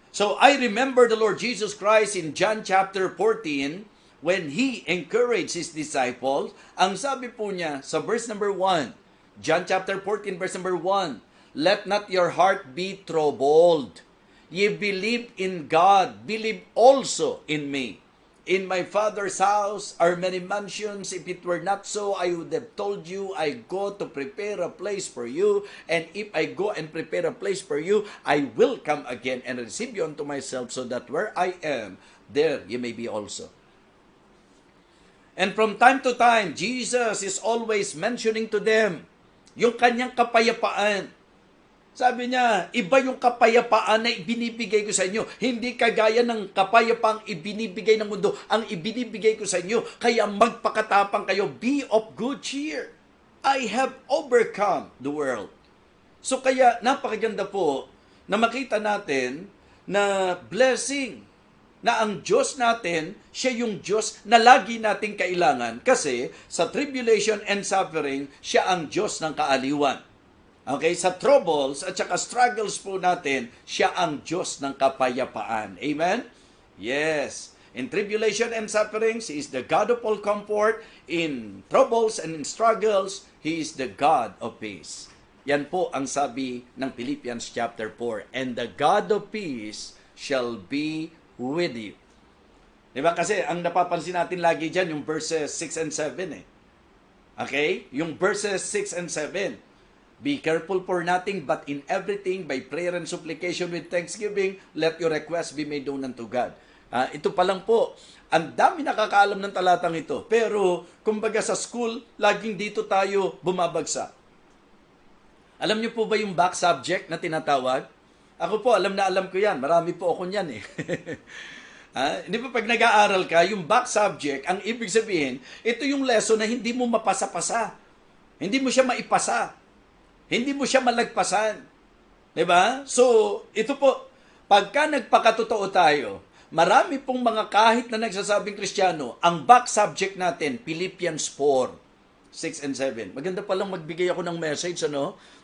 So I remember the Lord Jesus Christ in John chapter 14, when He encouraged His disciples, ang sabi po niya sa verse number 1, John chapter 14 verse number 1, let not your heart be troubled. Ye believe in God, believe also in me. In my Father's house are many mansions. If it were not so, I would have told you, I go to prepare a place for you. And if I go and prepare a place for you, I will come again and receive you unto myself, so that where I am, there you may be also. And from time to time, Jesus is always mentioning to them yung kanyang kapayapaan. Sabi niya, iba yung kapayapaan na ibinibigay ko sa inyo. Hindi kagaya ng kapayapaang ibinibigay ng mundo. Ang ibinibigay ko sa inyo, kaya magpakatapang kayo. Be of good cheer. I have overcome the world. So kaya napakaganda po na makita natin na blessing, na ang Diyos natin, siya yung Diyos na lagi nating kailangan. Kasi sa tribulation and suffering, siya ang Diyos ng kaaliwan. Okay, sa troubles at saka struggles po natin, siya ang Diyos ng kapayapaan. Amen? Yes. In tribulation and sufferings, He is the God of all comfort. In troubles and in struggles, He is the God of peace. Yan po ang sabi ng Philippians chapter 4. And the God of peace shall be with you. Diba? Kasi ang napapansin natin lagi dyan, yung verses 6 and 7 eh. Okay? Yung verses 6 and 7. Be careful for nothing, but in everything, by prayer and supplication with thanksgiving, let your requests be made known unto God. Ito pa lang po, ang dami nakakaalam ng talatang ito. Pero, kumbaga sa school, laging dito tayo bumabagsak. Alam niyo po ba yung back subject na tinatawag? Ako po, alam na alam ko yan. Marami po ako niyan eh. Hindi ba pag nag-aaral ka, yung back subject, ang ibig sabihin, ito yung lesson na hindi mo mapasa-pasa. Hindi mo siya maipasa. Hindi mo siya malagpasan. Diba? So, ito po, pagka nagpakatotoo tayo, marami pong mga kahit na nagsasabing Kristiyano, ang back subject natin, Philippians 4, 6 and 7. Maganda palang magbigay ako ng message,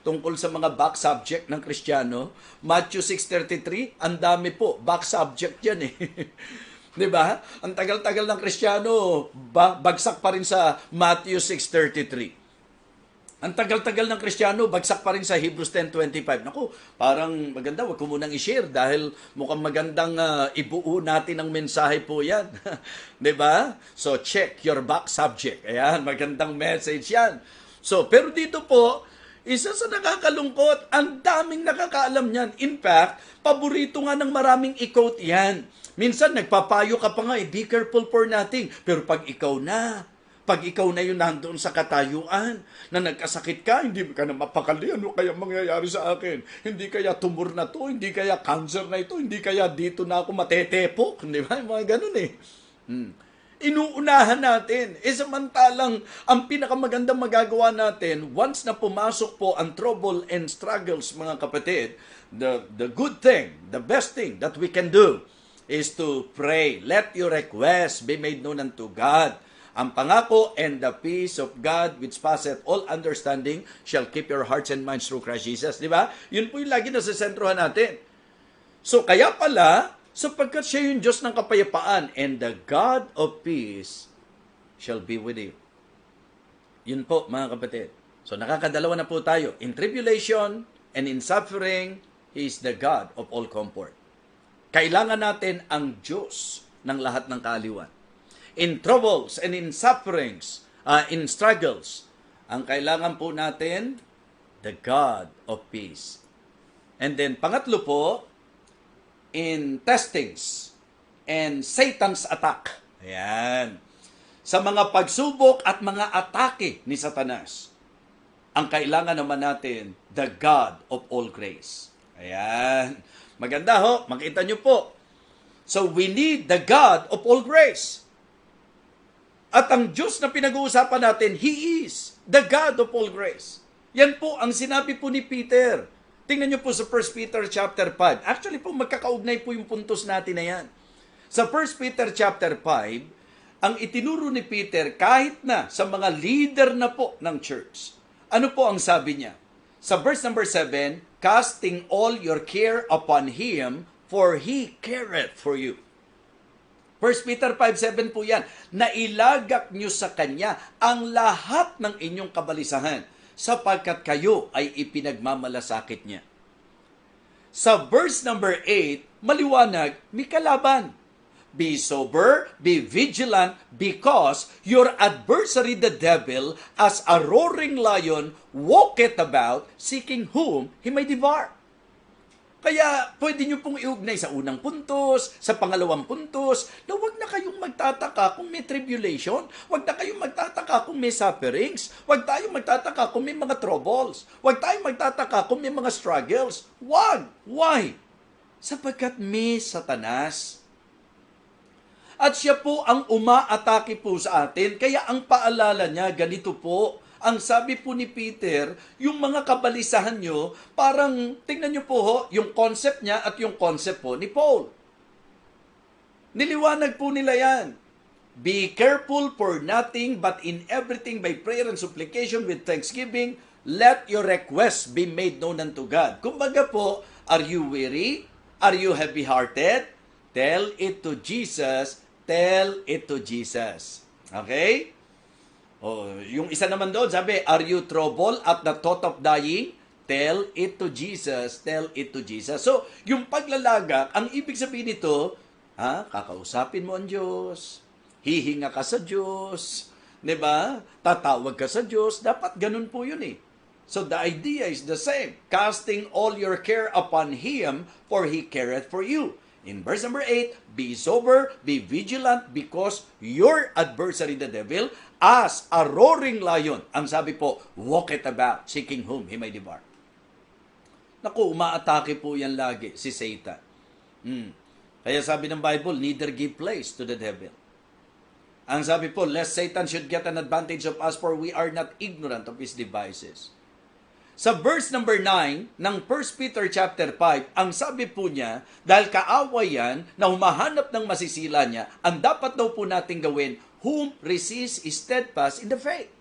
tungkol sa mga back subject ng Kristiyano. Matthew 6:33, ang dami po, back subject yan eh. Diba? Ang tagal-tagal ng Kristiyano, bagsak pa rin sa Matthew 6:33. Ang tagal-tagal ng Kristiyano, bagsak pa rin sa Hebrews 10:25. Naku, parang maganda, wag ko munang i-share dahil mukhang magandang ibuo natin ang mensahe po yan. Diba? So, check your back subject. Ayan, magandang message yan. So, pero dito po, isa sa nakakalungkot, ang daming nakakaalam yan. In fact, paborito nga ng maraming i-quote yan. Minsan, nagpapayo ka pa nga, be careful for nothing. Pero pag ikaw na yung nandoon sa katayuan, na nagkasakit ka, hindi ka na mapakali, ano kaya mangyayari sa akin? Hindi kaya tumor na to, hindi kaya cancer na ito, hindi kaya dito na ako matetepok, di ba? Mga ganun eh. Inuunahan natin. Samantalang, ang pinakamagandang magagawa natin, once na pumasok po ang trouble and struggles, mga kapatid, the good thing, the best thing that we can do is to pray. Let your requests be made known unto God. Ang pangako, and the peace of God which passeth all understanding shall keep your hearts and minds through Christ Jesus. Di ba? Yun po yung lagi na sa sentrohan natin. So kaya pala, sapagkat siya yung Diyos ng kapayapaan, and the God of peace shall be with you. Yun po, mga kapatid. So nakakadalawa na po tayo. In tribulation and in suffering, He is the God of all comfort. Kailangan natin ang Diyos ng lahat ng kaaliwan. In troubles and in sufferings, in struggles, ang kailangan po natin, the God of peace. And then, pangatlo po, in testings and Satan's attack. Ayan. sa mga pagsubok at mga atake ni Satanas. Ang kailangan naman natin, the God of all grace. Ayan. Maganda ho, makita nyo po. So we need the God of all grace. At ang Diyos na pinag-uusapan natin, He is the God of all grace. Yan po ang sinabi po ni Peter. Tingnan nyo po sa 1 Peter chapter 5. Actually po, magkakaugnay po yung puntos natin na yan. Sa 1 Peter chapter 5, ang itinuro ni Peter kahit na sa mga leader na po ng church. Ano po ang sabi niya? Sa verse number 7, casting all your care upon Him, for He careth for you. 1 Peter 5:7 po yan. Nailagak nyo sa Kanya ang lahat ng inyong kabalisahan, sapagkat kayo ay ipinagmamalasakit niya. Sa verse number 8, maliwanag, may kalaban. Be sober, be vigilant, because your adversary the devil, as a roaring lion, walketh about, seeking whom he may devour. Kaya pwede nyo pong iugnay sa unang puntos, sa pangalawang puntos, na huwag na kayong magtataka kung may tribulation, huwag na kayong magtataka kung may sufferings, huwag tayong magtataka kung may mga troubles, huwag tayong magtataka kung may mga struggles. Huwag! Why? Sapagkat may Satanas. At siya po ang umaatake po sa atin. Kaya ang paalala niya, ganito po. Ang sabi po ni Peter, yung mga kabalisahan nyo, parang, tingnan nyo po ho, yung concept niya at yung concept po ni Paul. Niliwanag po nila yan. Be careful for nothing, but in everything by prayer and supplication with thanksgiving, let your requests be made known unto God. Kumbaga po, are you weary? Are you heavy-hearted? Tell it to Jesus. Tell it to Jesus. Okay? Yung isa naman doon, sabi, are you troubled at the thought of dying? Tell it to Jesus. Tell it to Jesus. So, yung paglalagak, ang ibig sabihin nito, kakausapin mo ang Diyos. Hihinga ka sa Diyos. Diba? Tatawag ka sa Diyos. Dapat ganun po yun eh. So, the idea is the same. Casting all your care upon Him, for He careth for you. In verse number 8, be sober, be vigilant, because your adversary, the devil, as a roaring lion, ang sabi po, walketh about, seeking whom he may devour. Naku, umaatake po yan lagi, si Satan. Kaya sabi ng Bible, neither give place to the devil. Ang sabi po, lest Satan should get an advantage of us, for we are not ignorant of his devices. Sa verse number 9 ng 1 Peter chapter 5, ang sabi po niya, dahil kaaway yan na humahanap ng masisila niya, ang dapat daw po natin gawin, whom resist is steadfast in the faith.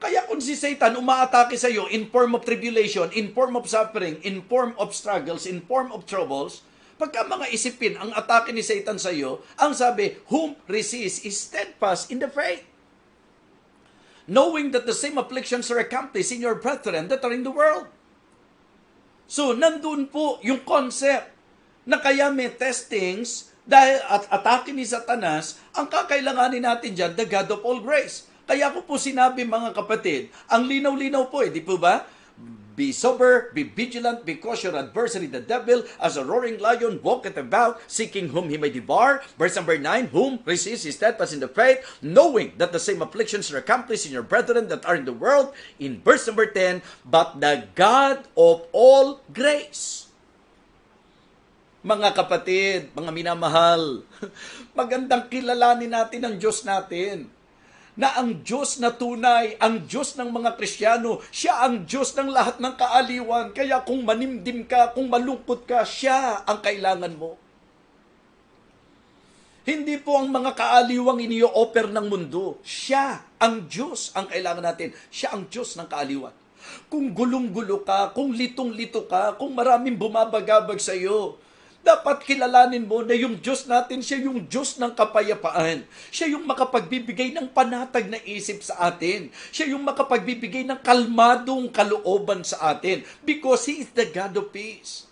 Kaya kung si Satan umaatake sa iyo in form of tribulation, in form of suffering, in form of struggles, in form of troubles, pagka mga isipin ang atake ni Satan sa iyo, ang sabi, whom resist is steadfast in the faith. Knowing that the same afflictions are accomplished in your brethren that are in the world. So, nandun po yung concept na kaya may testings dahil at atake ni Satanas, ang kakailanganin natin dyan, the God of all grace. Kaya ko po sinabi mga kapatid, ang linaw-linaw po di po ba? Be sober, be vigilant, because your adversary, the devil, as a roaring lion, walketh about, seeking whom he may devour. Verse number 9, whom resist is steadfast in the faith, knowing that the same afflictions are accomplished in your brethren that are in the world. In verse number 10, but the God of all grace. Mga kapatid, mga minamahal, magandang kilalanin natin ang Diyos natin. Na ang Diyos na tunay, ang Diyos ng mga Kristiyano, siya ang Diyos ng lahat ng kaaliwan. Kaya kung manimdim ka, kung malungkot ka, siya ang kailangan mo. Hindi po ang mga kaaliwang ini-offer ng mundo. Siya ang Diyos ang kailangan natin. Siya ang Diyos ng kaaliwan. Kung gulong-gulo ka, kung litong-lito ka, kung maraming bumabagabag sa iyo, dapat kilalanin mo na yung Diyos natin, siya yung Diyos ng kapayapaan. Siya yung makapagbibigay ng panatag na isip sa atin. Siya yung makapagbibigay ng kalmadong kalooban sa atin. Because He is the God of peace.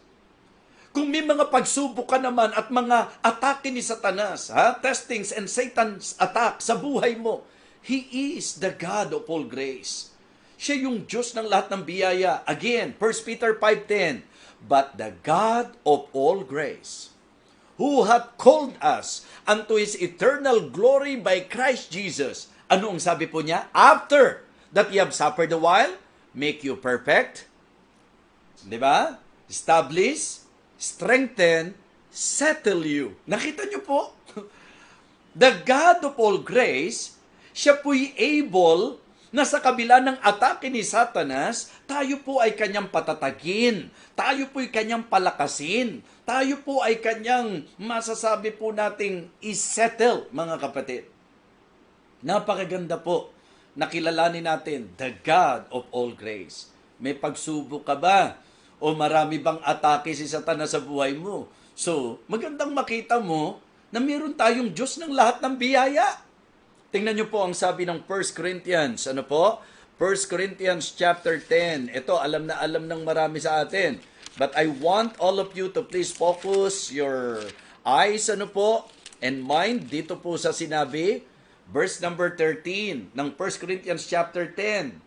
Kung may mga pagsubok ka naman at mga atake ni Satanas, testings and Satan's attack sa buhay mo, He is the God of all grace. Siya yung Diyos ng lahat ng biyaya. Again, 1 Peter 5:10, but the God of all grace, who hath called us unto His eternal glory by Christ Jesus. Ano ang sabi po niya? After that ye have suffered a while, make you perfect. Di ba? Establish, strengthen, settle you. Nakita niyo po? The God of all grace, siya po'y able na sa kabila ng atake ni Satanas, tayo po ay kanyang patatagin. Tayo po ay kanyang palakasin. Tayo po ay kanyang masasabi po nating isettle, mga kapatid. Napakaganda po. Nakilalanin natin, the God of all grace. May pagsubok ka ba? O marami bang atake si Satanas sa buhay mo? So, magandang makita mo na meron tayong Diyos ng lahat ng biyaya. Tingnan niyo po ang sabi ng 1 Corinthians. Ano po? 1 Corinthians chapter 10. Ito, alam na alam ng marami sa atin. But I want all of you to please focus your eyes, ano po, and mind dito po sa sinabi, verse number 13 ng 1 Corinthians chapter 10.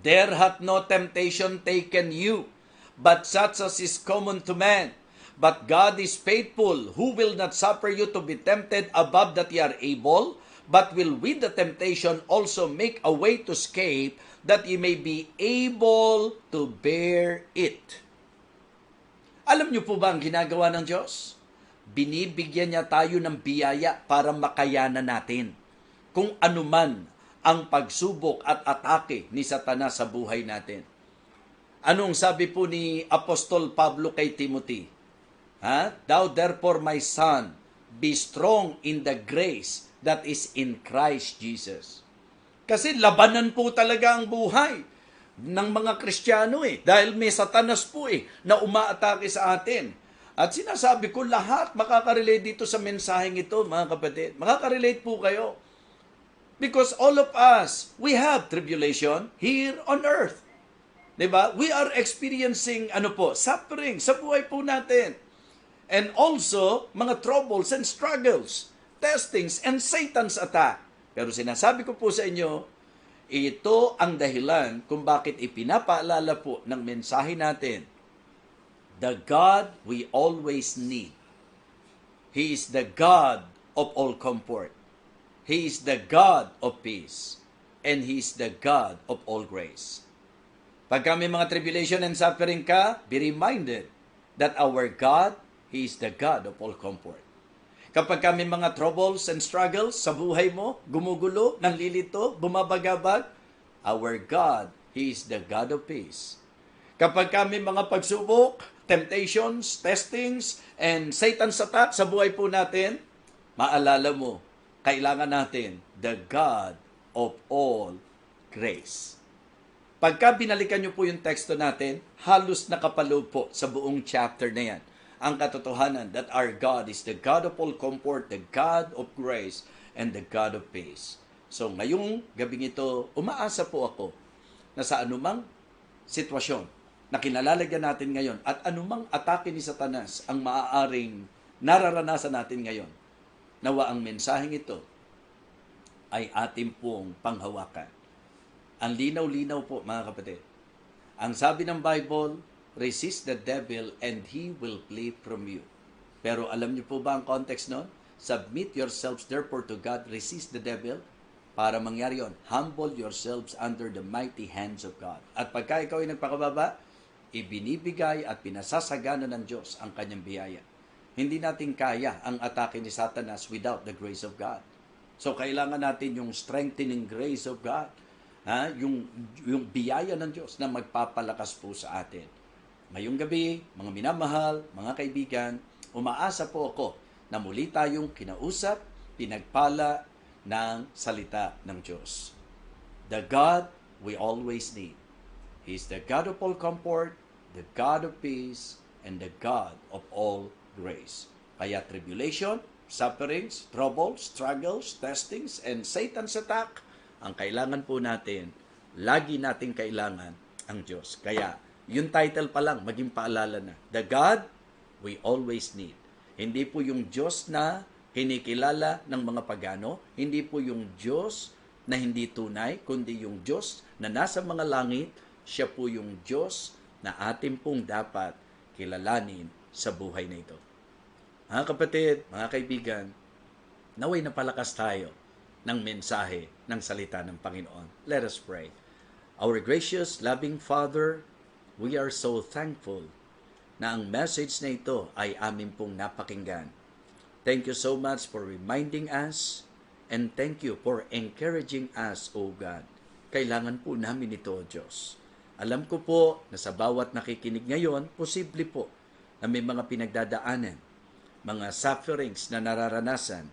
There hath no temptation taken you, but such as is common to man. But God is faithful, who will not suffer you to be tempted above that ye are able, but will with the temptation also make a way to escape, that ye may be able to bear it. Alam niyo po ba ang ginagawa ng Diyos? Binibigyan niya tayo ng biyaya para makayanan natin kung anuman ang pagsubok at atake ni Satanas sa buhay natin. Anong sabi po ni Apostol Pablo kay Timothy? Thou therefore, my son, be strong in the grace that is in Christ Jesus. Kasi labanan po talaga ang buhay ng mga Kristiyano dahil may Satanas po na umaatake sa atin. At sinasabi ko, lahat makakarelate dito sa mensaheng ito, mga kapatid. Makakarelate po kayo. Because all of us, we have tribulation here on earth. Diba? We are experiencing suffering sa buhay po natin. And also, mga troubles and struggles, testings and Satan's attack. Pero sinasabi ko po sa inyo, ito ang dahilan kung bakit ipinapaalala po ng mensahe natin, the God we always need. He is the God of all comfort. He is the God of peace. And He is the God of all grace. Pagka may mga tribulation and suffering ka, be reminded that our God, He is the God of all comfort. Kapag kami mga troubles and struggles sa buhay mo, gumugulo, nanlilito, bumabagabag, our God, He is the God of peace. Kapag kami mga pagsubok, temptations, testings, and Satan's attack sa buhay po natin, maalala mo, kailangan natin the God of all grace. Pagka binalikan niyo po yung teksto natin, halos nakapaloob po sa buong chapter na yan ang katotohanan that our God is the God of all comfort, the God of grace, and the God of peace. So ngayong gabing ito, umaasa po ako na sa anumang sitwasyon na kinalalagyan natin ngayon at anumang atake ni Satanas ang maaaring nararanasan natin ngayon, nawa ang mensaheng ito ay ating pong panghawakan. Ang linaw-linaw po, mga kapatid. Ang sabi ng Bible, resist the devil and he will flee from you. Pero alam niyo po ba ang context nun? Submit yourselves therefore to God, resist the devil. Para mangyari yon, humble yourselves under the mighty hands of God. At pagka ikaw ay nagpakababa, ibinibigay at pinasasagana ng Diyos ang kanyang biyaya. Hindi natin kaya ang atake ni Satanas without the grace of God. So kailangan natin yung strengthening grace of God, yung biyaya ng Diyos na magpapalakas po sa atin. Ngayong gabi, mga minamahal, mga kaibigan, umaasa po ako na muli tayong kinausap, pinagpala ng salita ng Diyos. The God we always need. He is the God of all comfort, the God of peace, and the God of all grace. Kaya tribulation, sufferings, troubles, struggles, testings, and Satan's attack, ang kailangan po natin, lagi nating kailangan ang Diyos. Kaya, yung title pa lang, maging paalala na. The God we always need. Hindi po yung Diyos na kinikilala ng mga pagano, hindi po yung Diyos na hindi tunay, kundi yung Diyos na nasa mga langit, siya po yung Diyos na atin pong dapat kilalanin sa buhay na ito. Mga kapatid, mga kaibigan, naway napalakas tayo ng mensahe ng salita ng Panginoon. Let us pray. Our gracious, loving Father, we are so thankful na ang message na ito ay amin pong napakinggan. Thank you so much for reminding us and thank you for encouraging us, O God. Kailangan po namin ito, O Diyos. Alam ko po na sa bawat nakikinig ngayon, posible po na may mga pinagdadaanan, mga sufferings na nararanasan,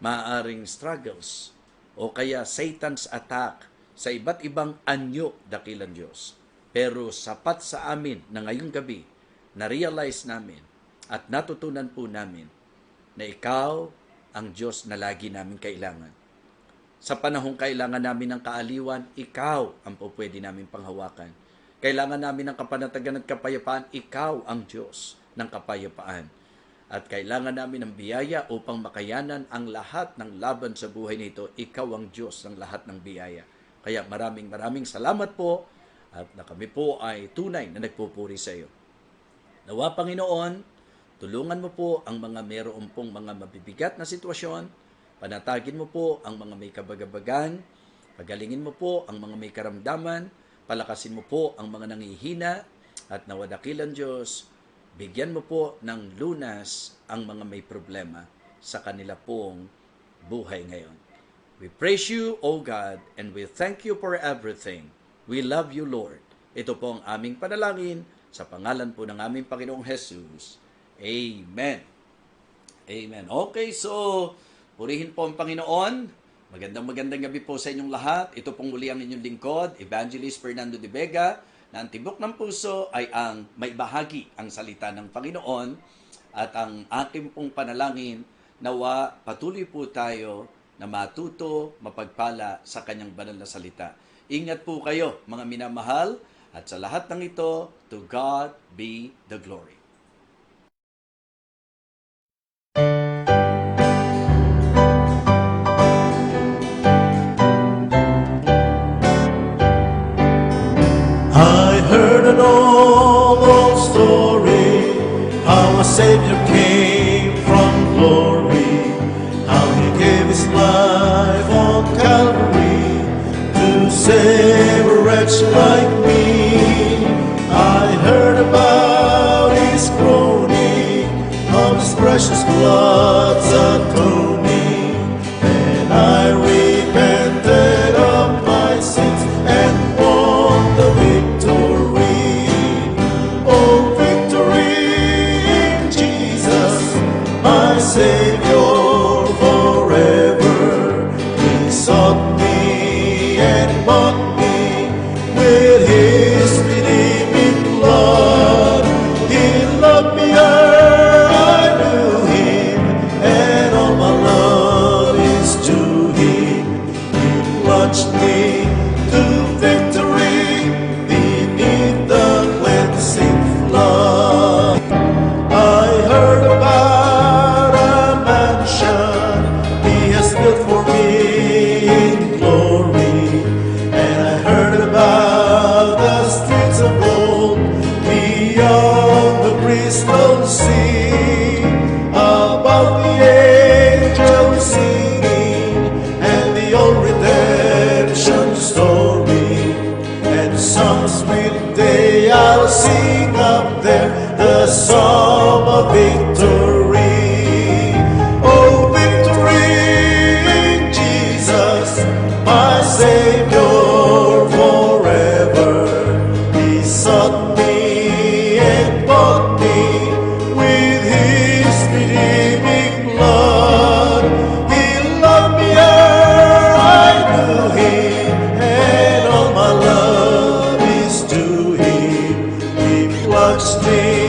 maaaring struggles, o kaya Satan's attack sa iba't ibang anyo, dakilang Diyos. Pero sapat sa amin na ngayong gabi, na-realize namin at natutunan po namin na Ikaw ang Diyos na lagi namin kailangan. Sa panahong kailangan namin ng kaaliwan, Ikaw ang po pwede namin panghawakan. Kailangan namin ng kapanatagan at kapayapaan, Ikaw ang Diyos ng kapayapaan. At kailangan namin ng biyaya upang makayanan ang lahat ng laban sa buhay nito. Ikaw ang Diyos ng lahat ng biyaya. Kaya maraming salamat po at na kami po ay tunay na nagpupuri sa iyo. Nawa Panginoon, tulungan mo po ang mga mayroon pong mga mabibigat na sitwasyon. Panatagin mo po ang mga may kabagabagan. Pagalingin mo po ang mga may karamdaman. Palakasin mo po ang mga nangihina. At nawa dakilang Diyos, bigyan mo po ng lunas ang mga may problema sa kanila pong buhay ngayon. We praise you, O God, and we thank you for everything. We love you, Lord. Ito po ang aming panalangin sa pangalan po ng aming Panginoong Jesus. Amen. Amen. Okay, so purihin po ang Panginoon. Magandang gabi po sa inyong lahat. Ito pong muli ang inyong lingkod, Evangelist Fernando de Vega, na ang tibok ng puso ay ang maibahagi ang salita ng Panginoon at ang aking pong panalangin nawa patuloy po tayo na matuto, mapagpala sa kanyang banal na salita. Ingat po kayo mga minamahal at sa lahat ng ito, to God be the glory. I heard an old story, how a Savior came from glory, how He gave His life on Calvary to save a wretch like me. I heard about His groaning, of His precious blood's atoning, and I repented of my sins and won the victory. Oh, victory in Jesus, my Savior forever. He sought me and bought me with His redeeming blood. He loved me ere I knew Him, and all my love is to Him. He plunged me to victory beneath the cleansing flood. I heard about a mansion He has built for me in glory, and I heard about the streets of gold beyond the crystal sea, about the angels singing and the old redemption story, and some sweet day I'll sing up there the song of victory. Oh, victory in Jesus, my Savior forever. He sought me and bought me with His redeeming blood. He loved me ere I knew Him, and all my love is to Him. He plunged me